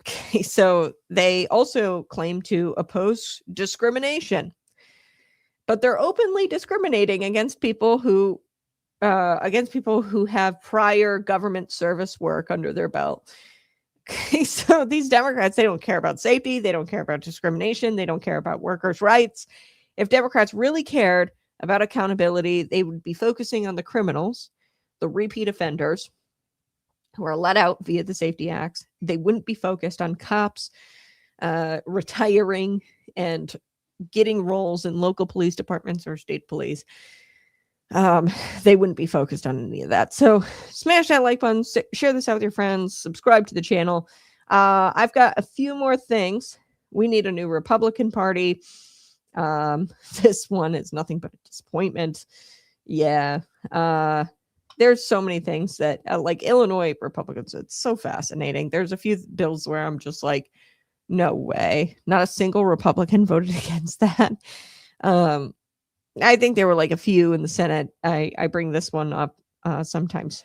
Okay, so they also claim to oppose discrimination, but they're openly discriminating against people who have prior government service work under their belt. Okay, so these Democrats, they don't care about safety, they don't care about discrimination, they don't care about workers' rights. If Democrats really cared about accountability, they would be focusing on the criminals, the repeat offenders who are let out via the Safety Acts. They wouldn't be focused on cops retiring and getting roles in local police departments or state police. They wouldn't be focused on any of that. So smash that like button, share this out with your friends, subscribe to the channel. I've got a few more things. We need a new Republican Party. This one is nothing but a disappointment. Yeah. There's so many things that like Illinois Republicans, it's so fascinating. There's a few bills where I'm just like, no way. Not a single Republican voted against that. I think there were like a few in the Senate. I bring this one up sometimes.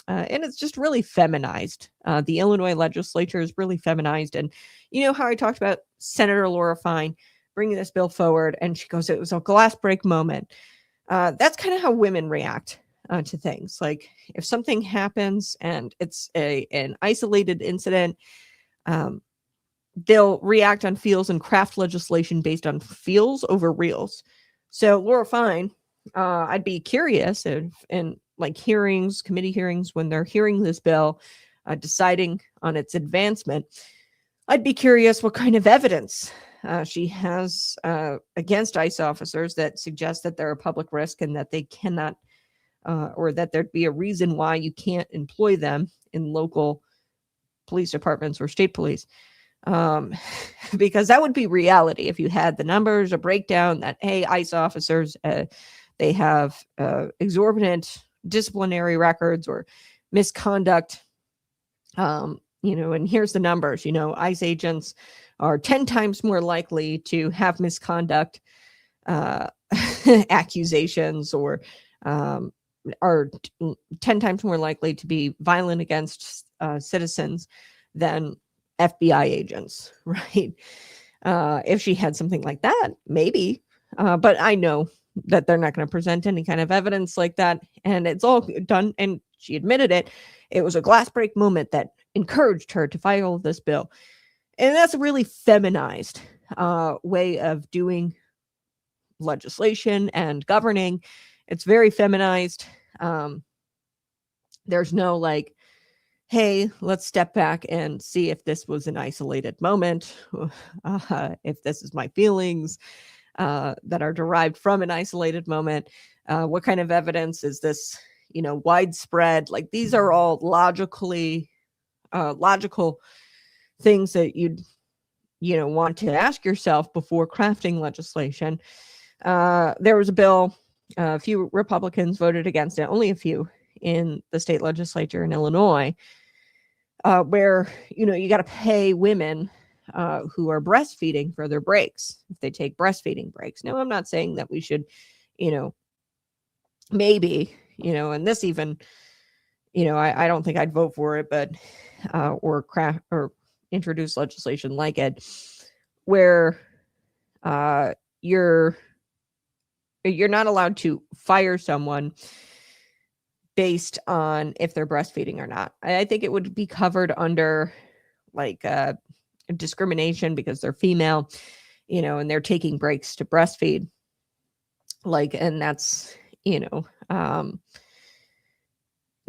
And it's just really feminized. The Illinois legislature is really feminized. And you know how I talked about Senator Laura Fine bringing this bill forward, and she goes, it was a glass break moment. That's kind of how women react to things. Like if something happens and it's an isolated incident, they'll react on feels and craft legislation based on feels over reals. So Laura Fine, I'd be curious if in like hearings, committee hearings, when they're hearing this bill, deciding on its advancement, I'd be curious what kind of evidence she has against ICE officers that suggest that they're a public risk and that they cannot, or that there'd be a reason why you can't employ them in local police departments or state police. Because that would be reality if you had the numbers, a breakdown that, hey, ICE officers, they have exorbitant disciplinary records or misconduct, and here's the numbers. ICE agents are 10 times more likely to have misconduct accusations, or are 10 times more likely to be violent against citizens than FBI agents, right? If she had something like that, maybe. But I know that they're not going to present any kind of evidence like that. And it's all done. And she admitted it. It was a glass break moment that encouraged her to file this bill. And that's a really feminized way of doing legislation and governing. It's very feminized. There's no like, hey, let's step back and see if this was an isolated moment, if this is my feelings that are derived from an isolated moment. What kind of evidence is this, widespread? Like these are all logical things that you'd, want to ask yourself before crafting legislation. There was a bill, a few Republicans voted against it, only a few, in the state legislature in Illinois, where, you got to pay women who are breastfeeding for their breaks if they take breastfeeding breaks. Now, I'm not saying that we should, maybe, and this even, I don't think I'd vote for it, but, or introduce legislation like it, where you're not allowed to fire someone based on if they're breastfeeding or not. I think it would be covered under like discrimination because they're female, and they're taking breaks to breastfeed. And that's,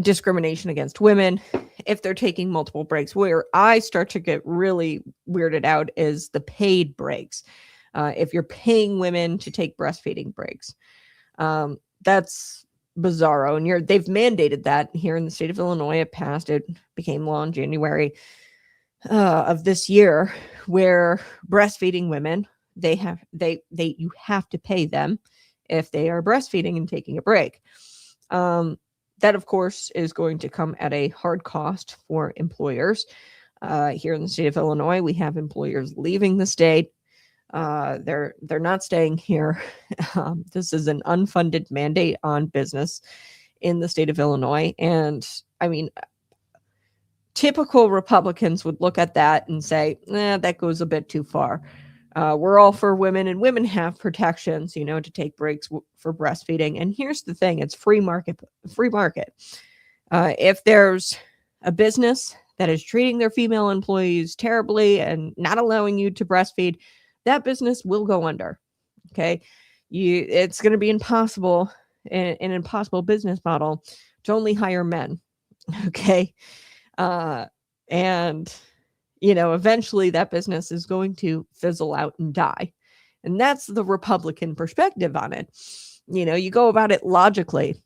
discrimination against women if they're taking multiple breaks. Where I start to get really weirded out is the paid breaks. If you're paying women to take breastfeeding breaks, that's bizarro. And they've mandated that here in the state of Illinois. It passed. It became law in January of this year, where breastfeeding women, you have to pay them if they are breastfeeding and taking a break. That, of course, is going to come at a hard cost for employers. Here in the state of Illinois, we have employers leaving the state They're not staying here. This is an unfunded mandate on business in the state of Illinois. And I mean, typical Republicans would look at that and say, that goes a bit too far. We're all for women, and women have protections, to take breaks for breastfeeding. And here's the thing: it's free market. If there's a business that is treating their female employees terribly and not allowing you to breastfeed, that business will go under. Okay. It's going to be impossible, an impossible business model to only hire men. Okay. And eventually that business is going to fizzle out and die. And that's the Republican perspective on it. You go about it logically,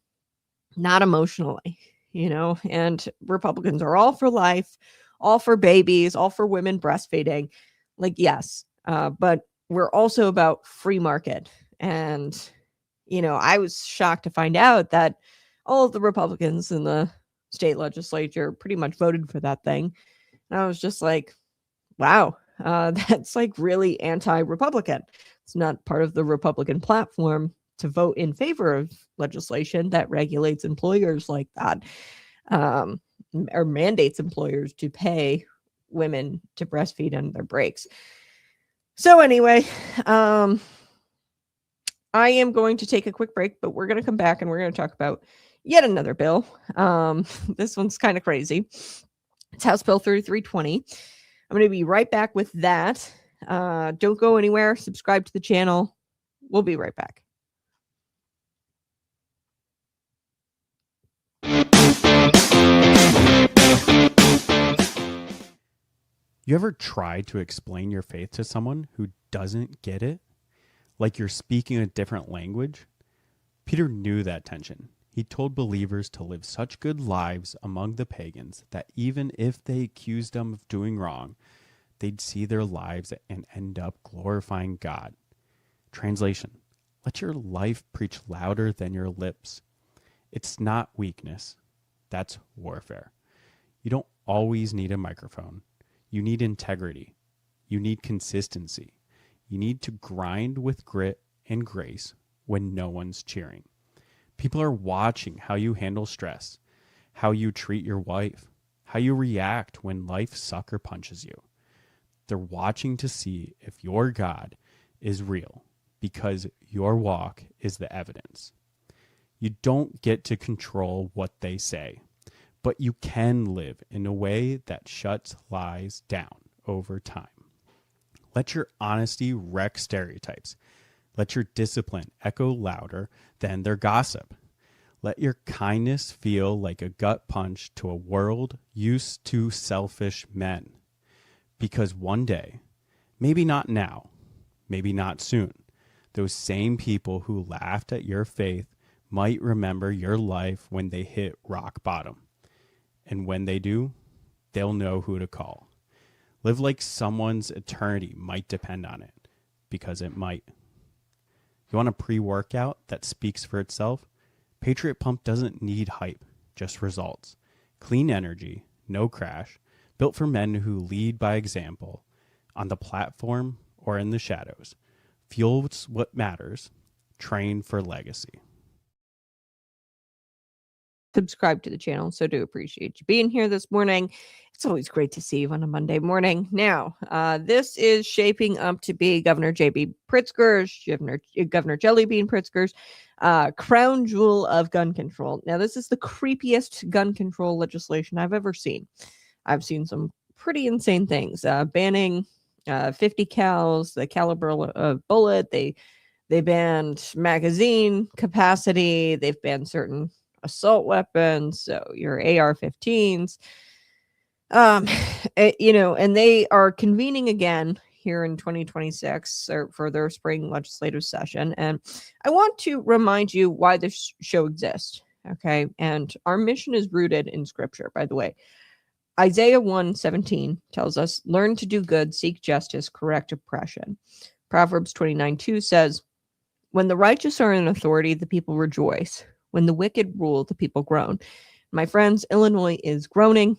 not emotionally, and Republicans are all for life, all for babies, all for women breastfeeding. Like, yes, but we're also about free market. And, I was shocked to find out that all of the Republicans in the state legislature pretty much voted for that thing. And I was just like, wow, that's like really anti-Republican. It's not part of the Republican platform to vote in favor of legislation that regulates employers like that, or mandates employers to pay women to breastfeed on their breaks. So anyway, I am going to take a quick break, but we're going to come back and we're going to talk about yet another bill. This one's kind of crazy. It's House Bill 3320. I'm going to be right back with that. Don't go anywhere. Subscribe to the channel. We'll be right back. You ever tried to explain your faith to someone who doesn't get it? Like you're speaking a different language? Peter knew that tension. He told believers to live such good lives among the pagans that even if they accused them of doing wrong, they'd see their lives and end up glorifying God. Translation: let your life preach louder than your lips. It's not weakness. That's warfare. You don't always need a microphone. You need integrity. You need consistency. You need to grind with grit and grace when no one's cheering. People are watching how you handle stress, how you treat your wife, how you react when life sucker punches you. They're watching to see if your God is real, because your walk is the evidence. You don't get to control what they say, but you can live in a way that shuts lies down over time. Let your honesty wreck stereotypes. Let your discipline echo louder than their gossip. Let your kindness feel like a gut punch to a world used to selfish men. Because one day, maybe not now, maybe not soon, those same people who laughed at your faith might remember your life when they hit rock bottom. And when they do, they'll know who to call. Live like someone's eternity might depend on it, because it might. You want a pre-workout that speaks for itself? Patriot Pump doesn't need hype, just results. Clean energy, no crash, built for men who lead by example, on the platform or in the shadows. Fuels what matters. Train for legacy. Subscribe to the channel, so do appreciate you being here this morning. It's always great to see you on a Monday morning. Now, this is shaping up to be Governor J.B. Pritzker's, Governor Jellybean Pritzker's crown jewel of gun control. Now, this is the creepiest gun control legislation I've ever seen. I've seen some pretty insane things, banning 50 cals, the caliber of bullet. They banned magazine capacity. They've banned certain assault weapons, so your AR-15s, and they are convening again here in 2026 for their spring legislative session. And I want to remind you why this show exists. Okay. And our mission is rooted in scripture, by the way. Isaiah 1:17 tells us, learn to do good, seek justice, correct oppression. Proverbs 29:2 says, when the righteous are in authority, the people rejoice. When the wicked rule, the people groan. My friends, Illinois is groaning.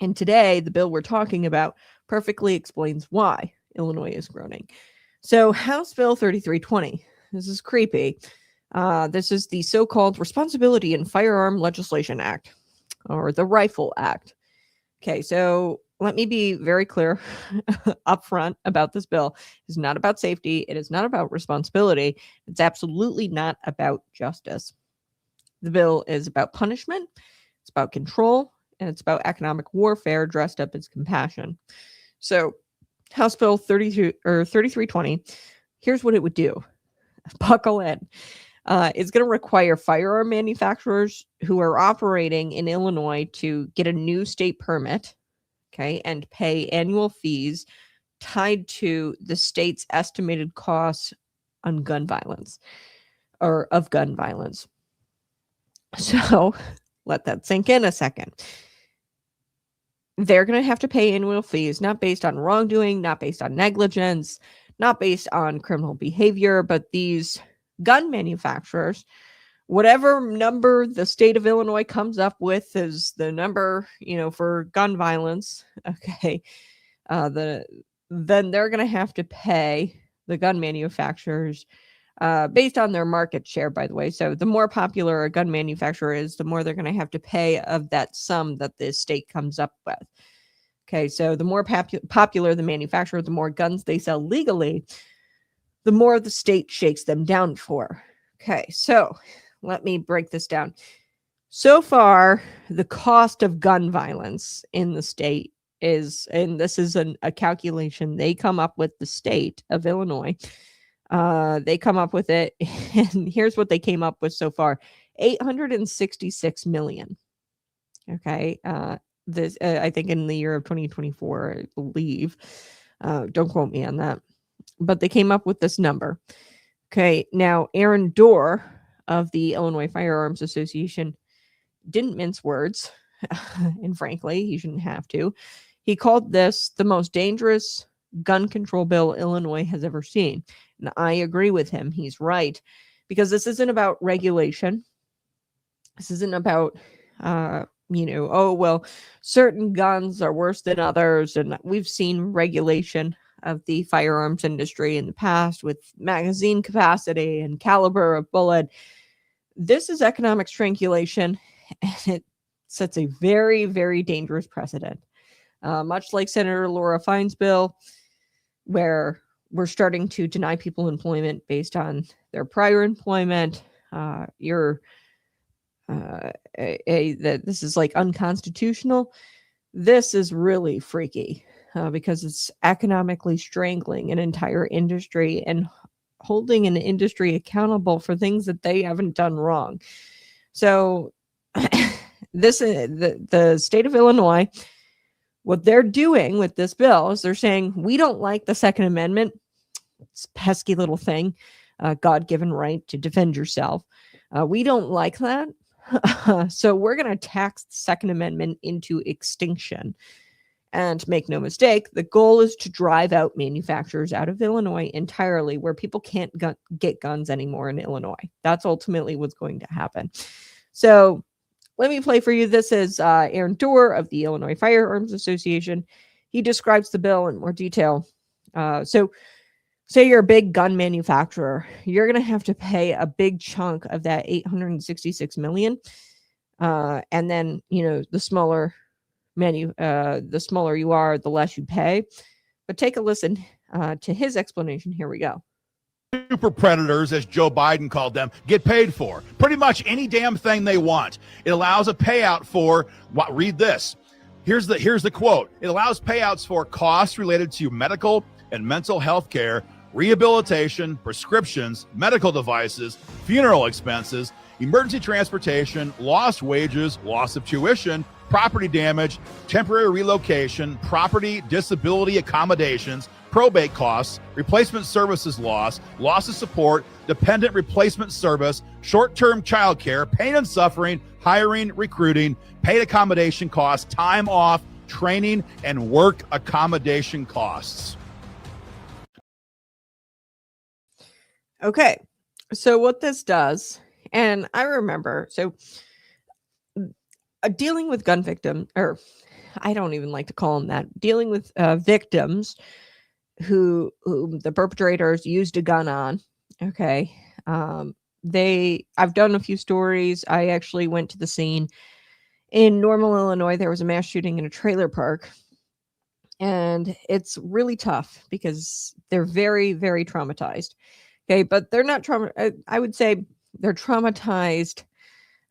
And today, the bill we're talking about perfectly explains why Illinois is groaning. So House Bill 3320. This is creepy. This is the so-called Responsibility in Firearm Legislation Act, or the Rifle Act. Okay, so let me be very clear upfront about this bill. It's not about safety. It is not about responsibility. It's absolutely not about justice. The bill is about punishment. It's about control, and it's about economic warfare dressed up as compassion. So House Bill 3320, here's what it would do. Buckle in. It's going to require firearm manufacturers who are operating in Illinois to get a new state permit, okay, and pay annual fees tied to the state's estimated costs on gun violence, or of gun violence. So let that sink in a second. They're going to have to pay annual fees, not based on wrongdoing, not based on negligence, not based on criminal behavior, but these gun manufacturers, whatever number the state of Illinois comes up with is the number, for gun violence. Okay. Then they're going to have to pay the gun manufacturers based on their market share, by the way. So the more popular a gun manufacturer is, the more they're going to have to pay of that sum that the state comes up with. Okay, so the more popular the manufacturer, the more guns they sell legally, the more the state shakes them down for. Okay, so let me break this down. So far, the cost of gun violence in the state is, and this is a calculation they come up with, the state of Illinois. They come up with it, and here's what they came up with so far: 866 million. Okay, this I think in the year of 2024, I believe. Don't quote me on that, but they came up with this number. Okay, now Aaron Dorr of the Illinois Firearms Association didn't mince words, and frankly, he shouldn't have to. He called this the most dangerous gun control bill Illinois has ever seen. And I agree with him. He's right. Because this isn't about regulation. This isn't about, certain guns are worse than others. And we've seen regulation of the firearms industry in the past with magazine capacity and caliber of bullet. This is economic strangulation, and it sets a very, very dangerous precedent. Much like Senator Laura Fine's bill, where we're starting to deny people employment based on their prior employment. This is like unconstitutional. This is really freaky because it's economically strangling an entire industry and holding an industry accountable for things that they haven't done wrong. So this the state of Illinois, what they're doing with this bill is they're saying, we don't like the Second Amendment. It's a pesky little thing, God-given right to defend yourself. We don't like that. So we're going to tax the Second Amendment into extinction. And make no mistake, the goal is to drive out manufacturers out of Illinois entirely, where people can't get guns anymore in Illinois. That's ultimately what's going to happen. So let me play for you. This is Aaron Dorr of the Illinois Firearms Association. He describes the bill in more detail. So say you're a big gun manufacturer, you're going to have to pay a big chunk of that 866 million. And then, the smaller the smaller you are, the less you pay. But take a listen to his explanation. Here we go. Super predators, as Joe Biden called them, get paid for pretty much any damn thing they want. It allows a payout for what? Read this. Here's the quote. It allows payouts for costs related to medical and mental health care, rehabilitation, prescriptions, medical devices, funeral expenses, emergency transportation, lost wages, loss of tuition, property damage, temporary relocation, property disability accommodations, probate costs, replacement services loss, loss of support, dependent replacement service, short-term child care, pain and suffering, hiring, recruiting, paid accommodation costs, time off, training, and work accommodation costs. Okay, so what this does, and I remember, dealing with gun victim, or I don't even like to call them that, dealing with victims who the perpetrators used a gun on. Okay. I've done a few stories. I actually went to the scene in Normal, Illinois. There was a mass shooting in a trailer park. And it's really tough because they're very, very traumatized. Okay. But they're not I would say they're traumatized.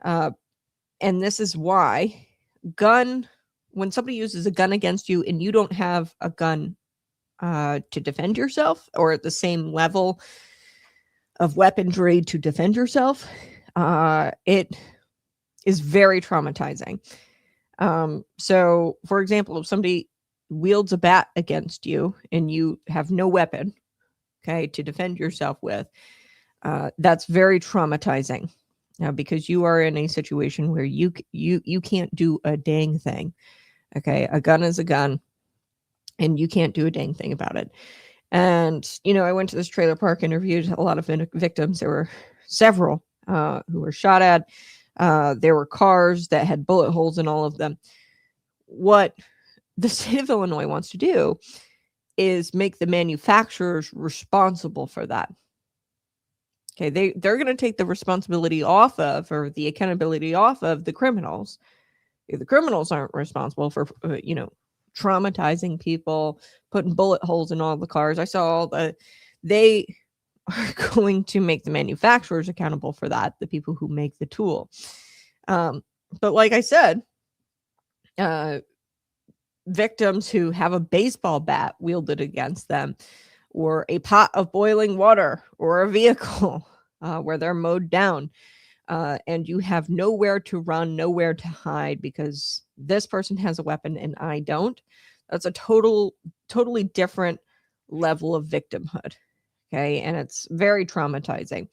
And this is why when somebody uses a gun against you and you don't have a gun to defend yourself, or at the same level of weaponry to defend yourself, it is very traumatizing. So, for example, if somebody wields a bat against you and you have no weapon, okay, to defend yourself with, that's very traumatizing. Because you are in a situation where you can't do a dang thing. Okay, a gun is a gun, and you can't do a dang thing about it. And I went to this trailer park, interviewed a lot of victims. There were several who were shot at. There were cars that had bullet holes in all of them. What the state of Illinois wants to do is make the manufacturers responsible for that. Okay, they're going to take the responsibility off of, or the accountability off of, the criminals. The criminals aren't responsible for, traumatizing people, putting bullet holes in all the cars. I saw they are going to make the manufacturers accountable for that, the people who make the tool. But like I said, victims who have a baseball bat wielded against them, or a pot of boiling water, or a vehicle where they're mowed down, and you have nowhere to run, nowhere to hide because this person has a weapon and I don't. That's a totally different level of victimhood. Okay. And it's very traumatizing.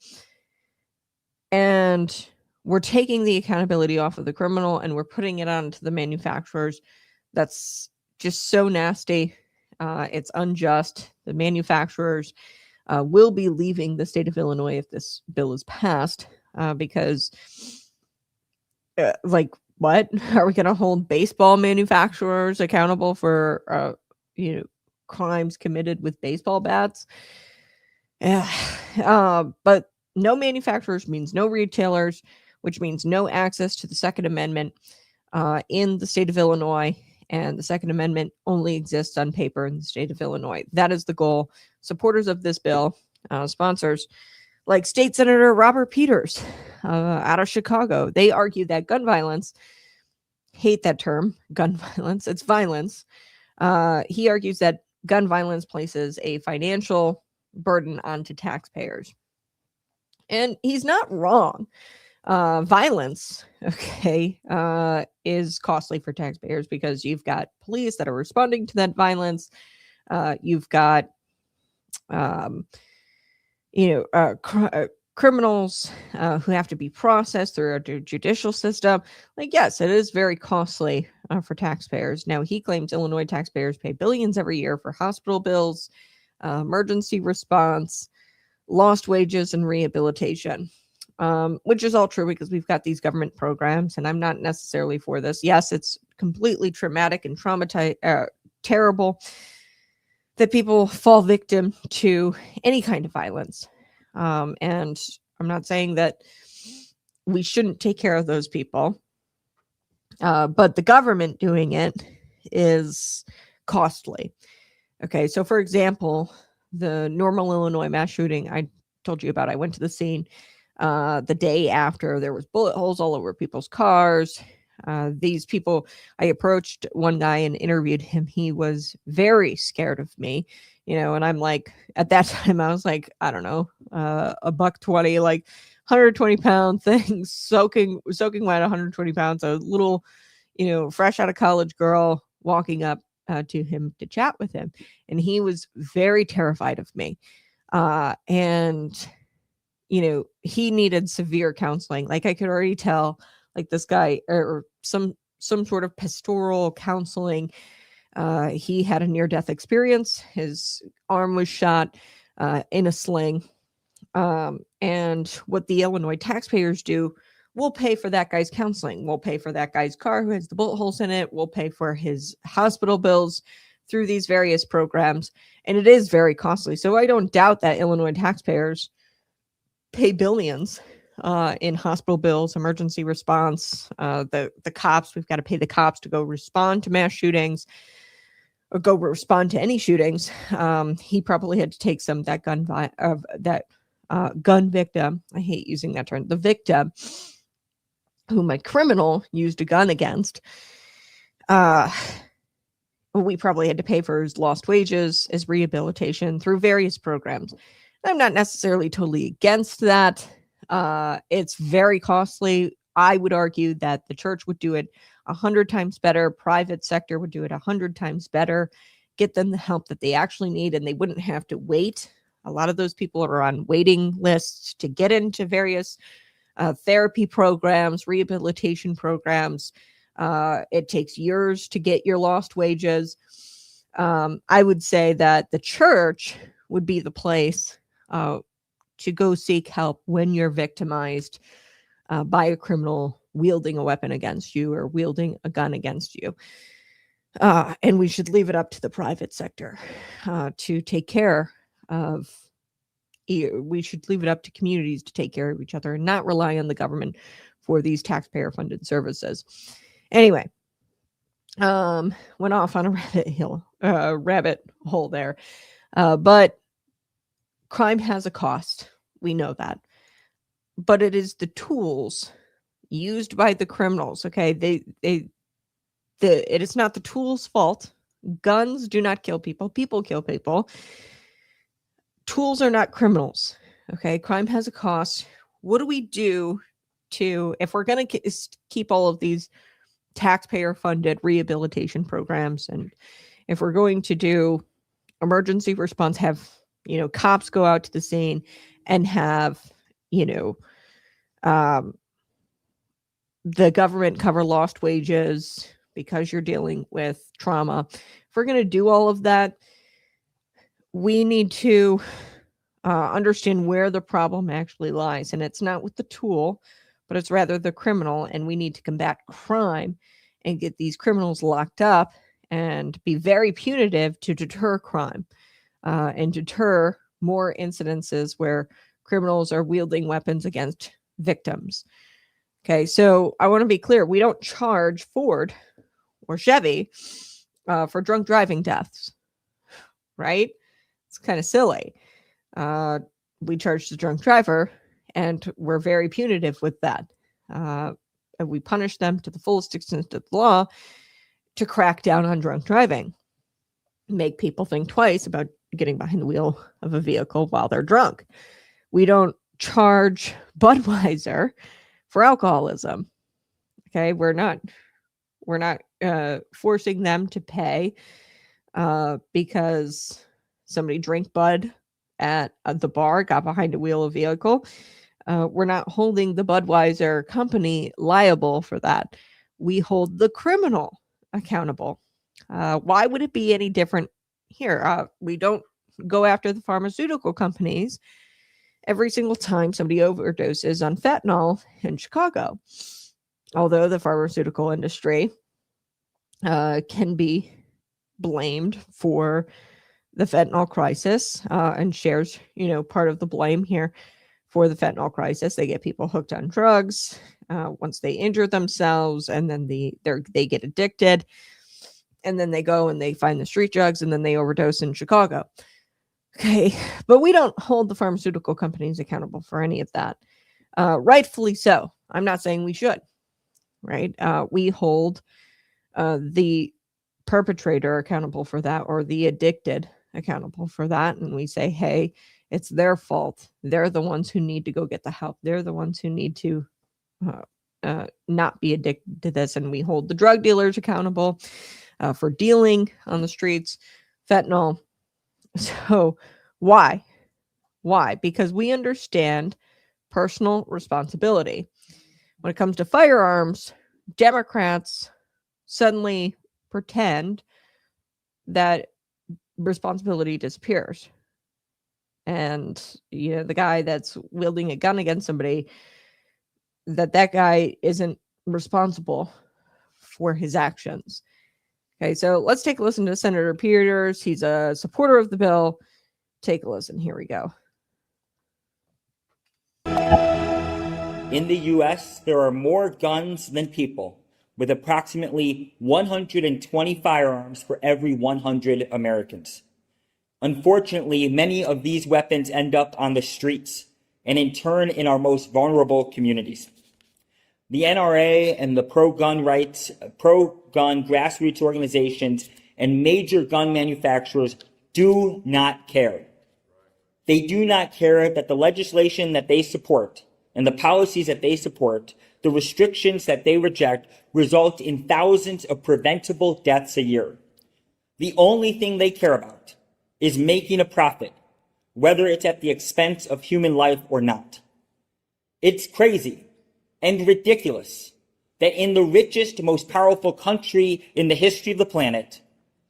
And we're taking the accountability off of the criminal and we're putting it onto the manufacturers. That's just so nasty. It's unjust. The manufacturers will be leaving the state of Illinois if this bill is passed, because what are we going to hold baseball manufacturers accountable for crimes committed with baseball bats? But no manufacturers means no retailers, which means no access to the Second Amendment in the state of Illinois. And the Second Amendment only exists on paper in the state of Illinois. That is the goal. Supporters of this bill, sponsors like State Senator Robert Peters out of Chicago, they argue that gun violence, hate that term, gun violence, it's violence. He argues that gun violence places a financial burden onto taxpayers. And he's not wrong. Violence, is costly for taxpayers because you've got police that are responding to that violence. You've got, criminals who have to be processed through our judicial system. Yes, it is very costly for taxpayers. Now, he claims Illinois taxpayers pay billions every year for hospital bills, emergency response, lost wages, and rehabilitation. Which is all true because we've got these government programs, and I'm not necessarily for this. Yes, it's completely traumatic and terrible that people fall victim to any kind of violence. And I'm not saying that we shouldn't take care of those people, but the government doing it is costly. Okay, so for example, the Normal, Illinois mass shooting I told you about, I went to the scene. The day after, there was bullet holes all over people's cars. These people, I approached one guy and interviewed him. He was very scared of me, and I'm like, at that time, I was like, I don't know, $120, like 120 pound thing, soaking wet, 120 pounds, a little, fresh out of college girl walking up to him to chat with him. And he was very terrified of me. And he needed severe counseling. Like I could already tell, like this guy, or some sort of pastoral counseling. He had a near-death experience. His arm was shot in a sling. And what the Illinois taxpayers do, we'll pay for that guy's counseling. We'll pay for that guy's car who has the bullet holes in it. We'll pay for his hospital bills through these various programs, and it is very costly. So I don't doubt that Illinois taxpayers pay billions in hospital bills, emergency response, the cops. We've got to pay the cops to go respond to mass shootings or go respond to any shootings. He probably had to take some that gun victim. I hate using that term. The victim whom a criminal used a gun against. We probably had to pay for his lost wages, his rehabilitation through various programs. I'm not necessarily totally against that. It's very costly. I would argue that the church would do it 100 times better. Private sector would do it 100 times better. Get them the help that they actually need, and they wouldn't have to wait. A lot of those people are on waiting lists to get into various therapy programs, rehabilitation programs. It takes years to get your lost wages. I would say that the church would be the place to go seek help when you're victimized by a criminal wielding a weapon against you or wielding a gun against you. And we should leave it up to the private sector to take care of. We should leave it up to communities to take care of each other and not rely on the government for these taxpayer funded services. Anyway, went off on a rabbit hole there. But crime has a cost. We know that. But it is the tools used by the criminals. Okay. It is not the tool's fault. Guns do not kill people. People kill people. Tools are not criminals. Okay. Crime has a cost. What do we do if we're going to keep all of these taxpayer funded rehabilitation programs, and if we're going to do emergency response, have, cops go out to the scene and have, the government cover lost wages because you're dealing with trauma. If we're going to do all of that, we need to understand where the problem actually lies. And it's not with the tool, but it's rather the criminal. And we need to combat crime and get these criminals locked up and be very punitive to deter crime and deter more incidences where criminals are wielding weapons against victims. Okay, so I want to be clear. We don't charge Ford or Chevy for drunk driving deaths, right? It's kind of silly. We charge the drunk driver, and we're very punitive with that. And we punish them to the fullest extent of the law to crack down on drunk driving. Make people think twice about getting behind the wheel of a vehicle while they're drunk. We don't charge Budweiser for alcoholism. Okay, we're not forcing them to pay because somebody drank Bud at the bar, got behind a wheel of a vehicle. We're not holding the Budweiser company liable for that. We hold the criminal accountable. Why would it be any different here? We don't go after the pharmaceutical companies every single time somebody overdoses on fentanyl in Chicago. Although the pharmaceutical industry can be blamed for the fentanyl crisis and shares, part of the blame here for the fentanyl crisis. They get people hooked on drugs once they injure themselves, and then they get addicted, and then they go and they find the street drugs, and then they overdose in Chicago. Okay, but we don't hold the pharmaceutical companies accountable for any of that. Rightfully so. I'm not saying we should, right? We hold the perpetrator accountable for that, or the addicted accountable for that. And we say, hey, it's their fault. They're the ones who need to go get the help. They're the ones who need to not be addicted to this. And we hold the drug dealers accountable for dealing on the streets, fentanyl. So why? Because we understand personal responsibility. When it comes to firearms, Democrats suddenly pretend that responsibility disappears. And, the guy that's wielding a gun against somebody, that guy isn't responsible for his actions. Okay, so let's take a listen to Senator Peters. He's a supporter of the bill. Take a listen. Here we go. In the U.S., there are more guns than people, with approximately 120 firearms for every 100 Americans. Unfortunately, many of these weapons end up on the streets and in turn in our most vulnerable communities. The NRA and the pro-gun grassroots organizations and major gun manufacturers do not care. They do not care that the legislation that they support and the policies that they support, the restrictions that they reject, result in thousands of preventable deaths a year. The only thing they care about is making a profit, whether it's at the expense of human life or not. It's crazy and ridiculous that in the richest, most powerful country in the history of the planet,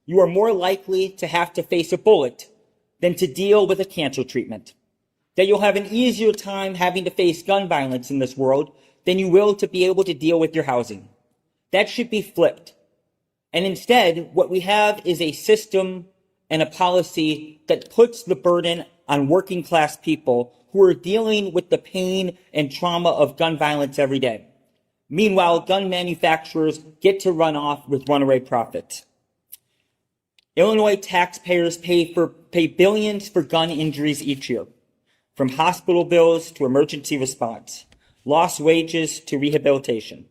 you are more likely to have to face a bullet than to deal with a cancer treatment. That you'll have an easier time having to face gun violence in this world than you will to be able to deal with your housing. That should be flipped. And instead, what we have is a system and a policy that puts the burden on working class people who are dealing with the pain and trauma of gun violence every day. Meanwhile, gun manufacturers get to run off with runaway profits. Illinois taxpayers pay billions for gun injuries each year, from hospital bills to emergency response, lost wages to rehabilitation.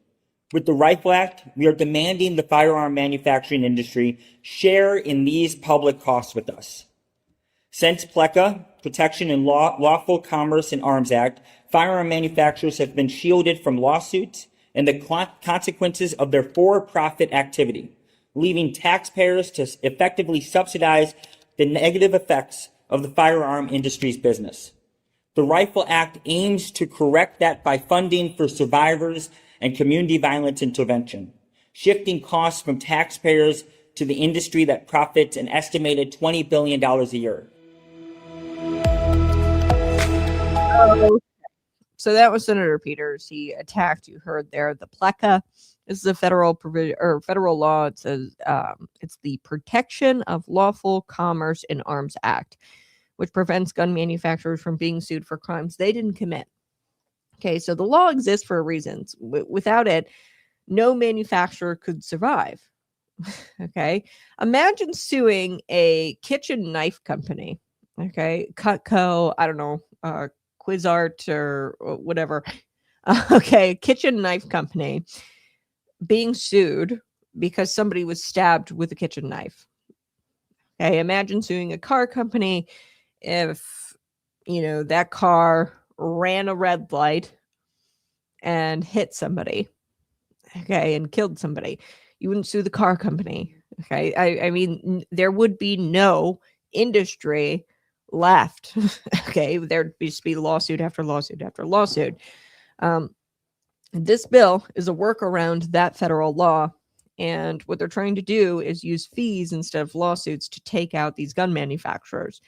With the Rifle Act, we are demanding the firearm manufacturing industry share in these public costs with us. Since PLECA, Protection and Lawful Commerce in Arms Act, firearm manufacturers have been shielded from lawsuits and the consequences of their for-profit activity, leaving taxpayers to effectively subsidize the negative effects of the firearm industry's business. The Rifle Act aims to correct that by funding for survivors and community violence intervention, shifting costs from taxpayers to the industry that profits an estimated $20 billion a year. So that was Senator Peters. He attacked, you heard there, the PLECA. This is a federal law. It says it's the Protection of Lawful Commerce in Arms Act, which prevents gun manufacturers from being sued for crimes they didn't commit. Okay, so the law exists for a reason. Without it, no manufacturer could survive. Okay, imagine suing a kitchen knife company. Okay, Cutco, I don't know, Quizart or whatever. Okay, kitchen knife company being sued because somebody was stabbed with a kitchen knife. Okay, imagine suing a car company if, that car ran a red light and hit somebody, okay, and killed somebody. You wouldn't sue the car company. Okay, I mean, there would be no industry left. Okay, there'd just be lawsuit after lawsuit after lawsuit. This bill is a workaround that federal law, and what they're trying to do is use fees instead of lawsuits to take out these gun manufacturers.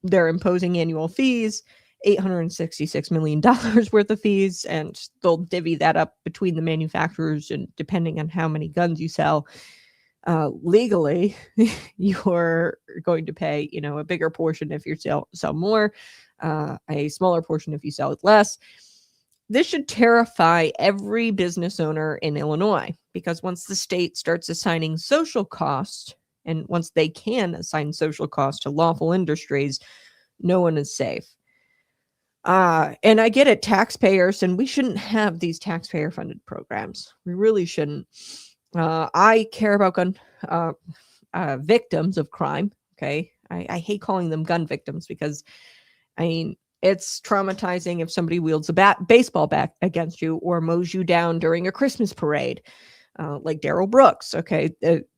They're imposing annual fees, $866 million worth of fees, and they'll divvy that up between the manufacturers, and depending on how many guns you sell, legally, you're going to pay, a bigger portion if you sell more, a smaller portion if you sell it less. This should terrify every business owner in Illinois, because once the state starts assigning social costs, and once they can assign social costs to lawful industries, no one is safe. And I get it, taxpayers, and we shouldn't have these taxpayer-funded programs. We really shouldn't. I care about gun victims of crime. Okay, I hate calling them gun victims because, it's traumatizing if somebody wields a baseball bat against you or mows you down during a Christmas parade, like Darrell Brooks. Okay,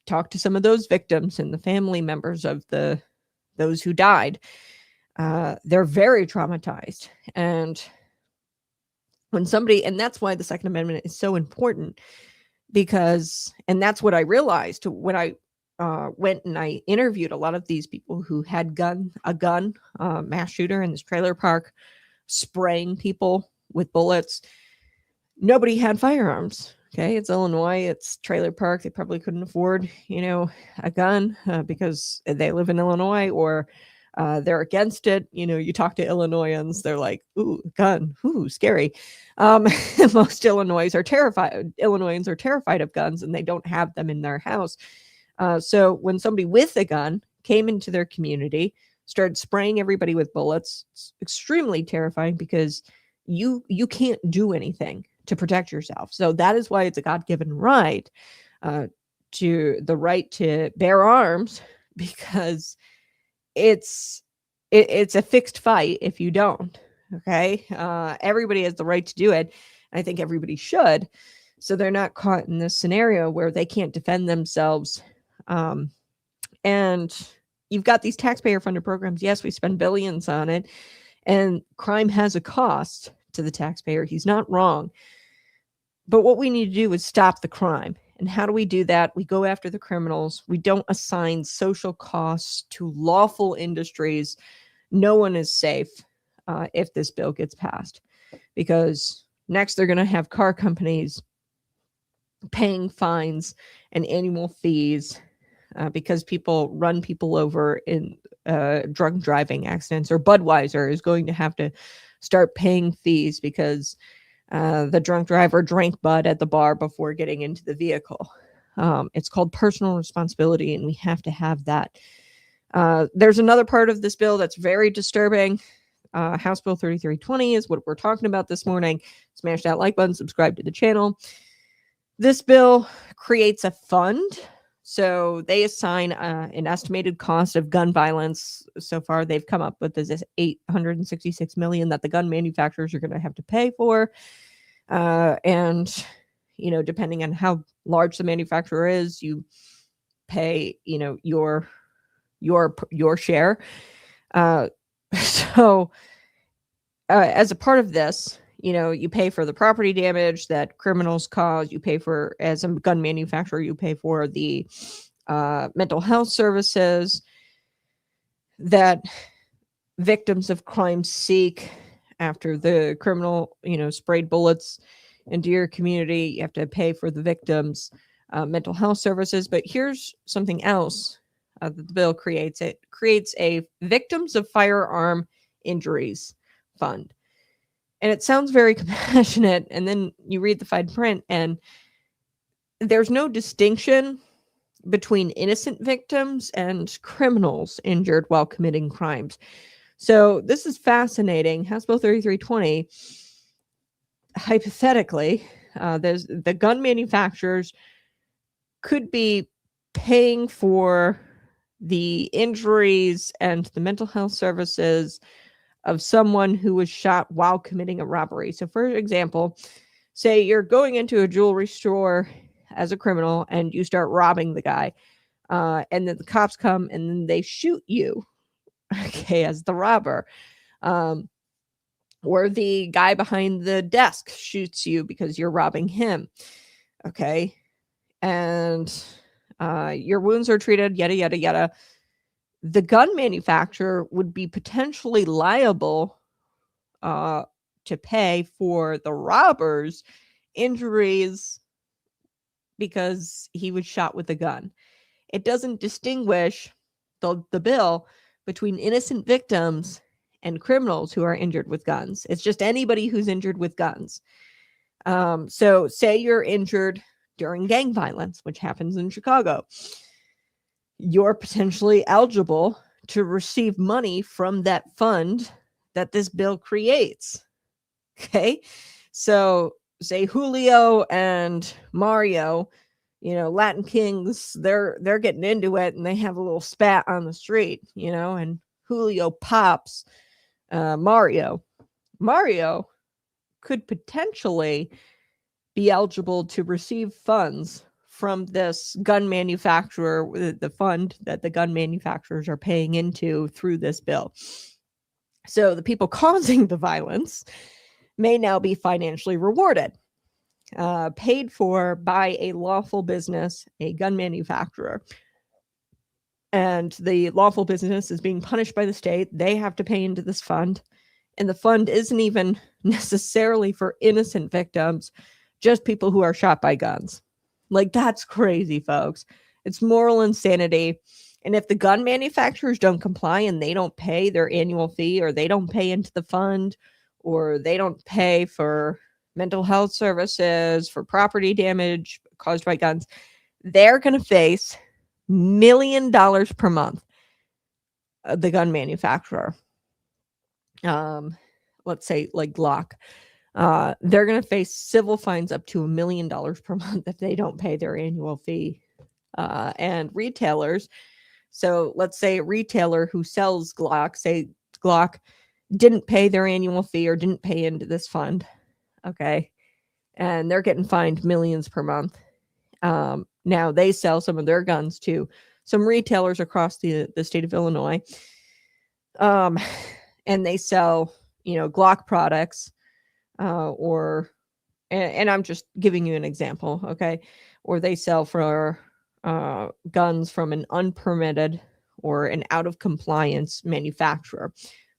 talk to some of those victims and the family members of those who died. They're very traumatized, and that's why the Second Amendment is so important, because, and that's what I realized when I went and I interviewed a lot of these people who had a gun, mass shooter in this trailer park, spraying people with bullets. Nobody had firearms. Okay, it's Illinois, it's trailer park. They probably couldn't afford, a gun because they live in Illinois, or they're against it. You talk to Illinoisans, they're like, "Ooh, gun, ooh, scary." Most Illinoisans are terrified of guns, and they don't have them in their house. So when somebody with a gun came into their community, started spraying everybody with bullets, it's extremely terrifying because you can't do anything to protect yourself. So that is why it's a God-given right, to the right to bear arms, because it's a fixed fight if you don't. Okay, everybody has the right to do it. I think everybody should, so they're not caught in this scenario where they can't defend themselves. And you've got these taxpayer-funded programs. Yes, we spend billions on it, and crime has a cost to the taxpayer. He's not wrong. But what we need to do is stop the crime. And how do we do that? We go after the criminals. We don't assign social costs to lawful industries. No one is safe if this bill gets passed, because next they're going to have car companies paying fines and annual fees because people run people over in drunk driving accidents, or Budweiser is going to have to start paying fees because the drunk driver drank Bud at the bar before getting into the vehicle. It's called personal responsibility, and we have to have that. There's another part of this bill that's very disturbing. House Bill 3320 is what we're talking about this morning. Smash that like button, subscribe to the channel. This bill creates a fund. So they assign an estimated cost of gun violence. So far, they've come up with this $866 million that the gun manufacturers are going to have to pay for. And, depending on how large the manufacturer is, you pay, your share. So as a part of this, you pay for the property damage that criminals cause. You pay for, as a gun manufacturer, you pay for the mental health services that victims of crime seek after the criminal, sprayed bullets into your community. You have to pay for the victims' mental health services. But here's something else that the bill creates. It creates a victims of firearm injuries fund. And it sounds very compassionate. And then you read the fine print, and there's no distinction between innocent victims and criminals injured while committing crimes. So this is fascinating. House Bill 3320, hypothetically, the gun manufacturers could be paying for the injuries and the mental health services of someone who was shot while committing a robbery. So, for example, say you're going into a jewelry store as a criminal and you start robbing the guy, and then the cops come and then they shoot you, okay, as the robber. Or the guy behind the desk shoots you because you're robbing him, okay? And your wounds are treated, yada, yada, yada. The gun manufacturer would be potentially liable to pay for the robber's injuries because he was shot with a gun. It doesn't distinguish the bill between innocent victims and criminals who are injured with guns. It's just anybody who's injured with guns. So say you're injured during gang violence, which happens in Chicago. You're potentially eligible to receive money from that fund that this bill creates. Okay. So say Julio and Mario, Latin Kings, they're getting into it and they have a little spat on the street, and Julio pops Mario. Mario could potentially be eligible to receive funds from this gun manufacturer, the fund that the gun manufacturers are paying into through this bill. So the people causing the violence may now be financially rewarded, paid for by a lawful business, a gun manufacturer. And the lawful business is being punished by the state. They have to pay into this fund. And the fund isn't even necessarily for innocent victims, just people who are shot by guns. Like, that's crazy, folks. It's moral insanity. And if the gun manufacturers don't comply and they don't pay their annual fee, or they don't pay into the fund, or they don't pay for mental health services, for property damage caused by guns, they're going to face $1 million per month. The gun manufacturer, let's say like Glock, they're going to face civil fines up to $1 million per month if they don't pay their annual fee. And retailers, so let's say a retailer who sells Glock, say Glock didn't pay their annual fee or didn't pay into this fund, okay, and they're getting fined millions per month. Now they sell some of their guns to some retailers across the state of Illinois, and they sell, Glock products, and I'm just giving you an example, okay, or they sell for guns from an unpermitted or an out of compliance manufacturer.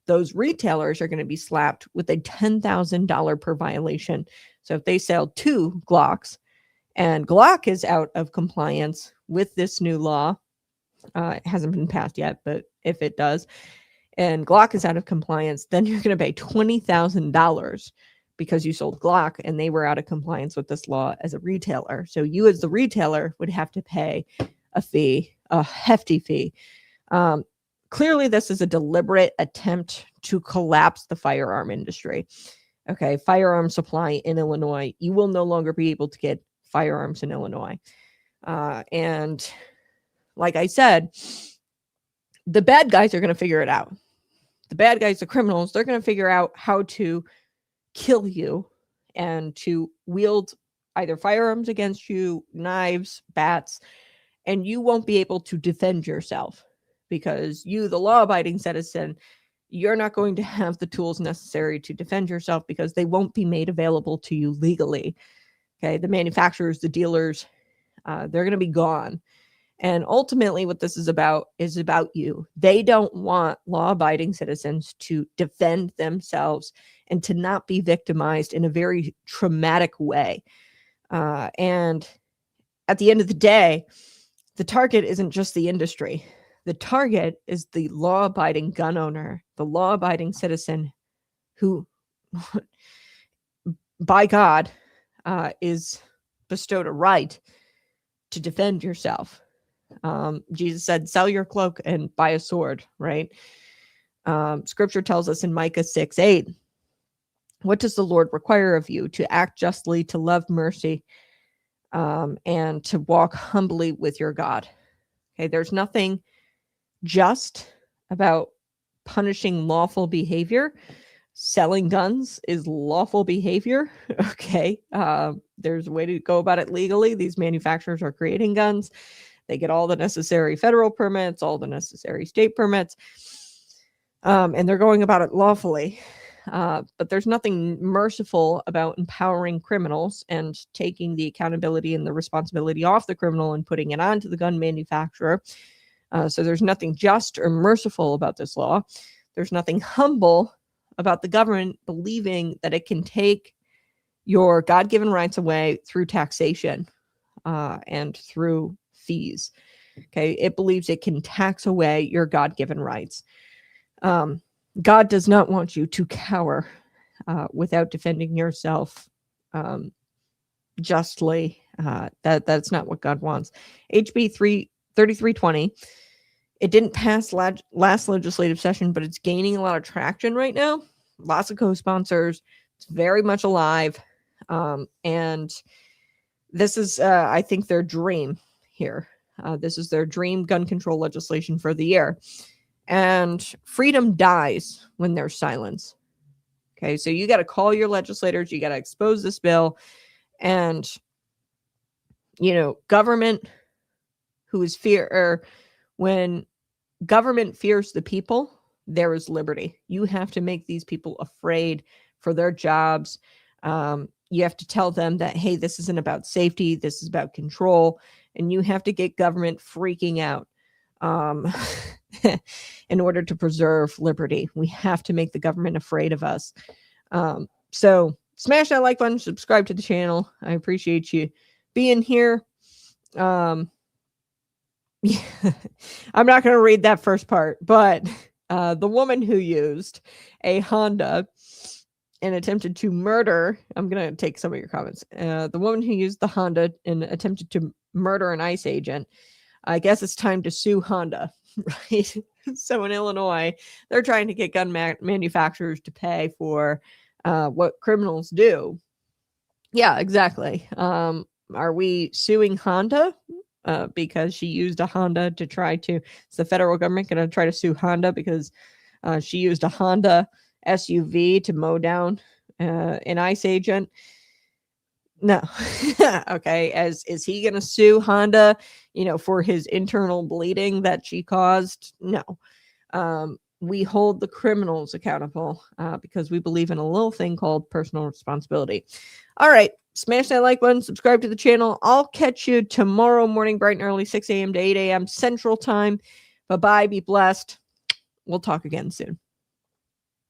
Those retailers are going to be slapped with a $10,000 per violation. So if they sell 2 Glocks and Glock is out of compliance with this new law, it hasn't been passed yet, but if it does, and Glock is out of compliance, then you're going to pay $20,000 because you sold Glock and they were out of compliance with this law as a retailer. So you as the retailer would have to pay a fee, a hefty fee. Clearly, this is a deliberate attempt to collapse the firearm industry. Okay, firearm supply in Illinois. You will no longer be able to get firearms in Illinois. And like I said, the bad guys are going to figure it out. The bad guys, the criminals, they're going to figure out how to kill you and to wield either firearms against you, knives, bats, and you won't be able to defend yourself because you, the law-abiding citizen, you're not going to have the tools necessary to defend yourself because they won't be made available to you legally. Okay, the manufacturers, the dealers, they're going to be gone. And ultimately what this is about you. They don't want law-abiding citizens to defend themselves and to not be victimized in a very traumatic way. And at the end of the day, the target isn't just the industry. The target is the law-abiding gun owner, the law-abiding citizen who, by God, is bestowed a right to defend yourself. Jesus said, sell your cloak and buy a sword, right? Scripture tells us in Micah 6:8, what does the Lord require of you? To act justly, to love mercy, and to walk humbly with your God. Okay, there's nothing just about punishing lawful behavior. Selling guns is lawful behavior. Okay, there's a way to go about it legally. These manufacturers are creating guns. They get all the necessary federal permits, all the necessary state permits, and they're going about it lawfully. But there's nothing merciful about empowering criminals and taking the accountability and the responsibility off the criminal and putting it onto the gun manufacturer. So there's nothing just or merciful about this law. There's nothing humble about the government believing that it can take your God-given rights away through taxation and through fees. Okay, it believes it can tax away your God-given rights. God does not want you to cower without defending yourself justly. That's not what God wants. HB 3320, it didn't pass last legislative session, but it's gaining a lot of traction right now. Lots of co-sponsors. It's very much alive. And this is, I think, their dream here. This is their dream gun control legislation for the year. And freedom dies when there's silence. Okay, so you got to call your legislators. You got to expose this bill. And, government when government fears the people, there is liberty. You have to make these people afraid for their jobs. You have to tell them that, hey, this isn't about safety. This is about control. And you have to get government freaking out in order to preserve liberty. We have to make the government afraid of us. So smash that like button, subscribe to the channel. I appreciate you being here. Yeah, I'm not going to read that first part, but the woman who used a Honda and attempted to murder, I'm going to take some of your comments. The woman who used the Honda and attempted to murder an ICE agent, I guess it's time to sue Honda, right? So in Illinois, they're trying to get gun manufacturers to pay for what criminals do. Yeah, exactly. Are we suing Honda because she used a Honda to try to? Is the federal government going to try to sue Honda because she used a Honda SUV to mow down an ICE agent? No. Okay. Is he going to sue Honda, for his internal bleeding that she caused? No. We hold the criminals accountable because we believe in a little thing called personal responsibility. All right. Smash that like button, subscribe to the channel. I'll catch you tomorrow morning, bright and early, 6 a.m. to 8 a.m. Central Time. Bye-bye. Be blessed. We'll talk again soon.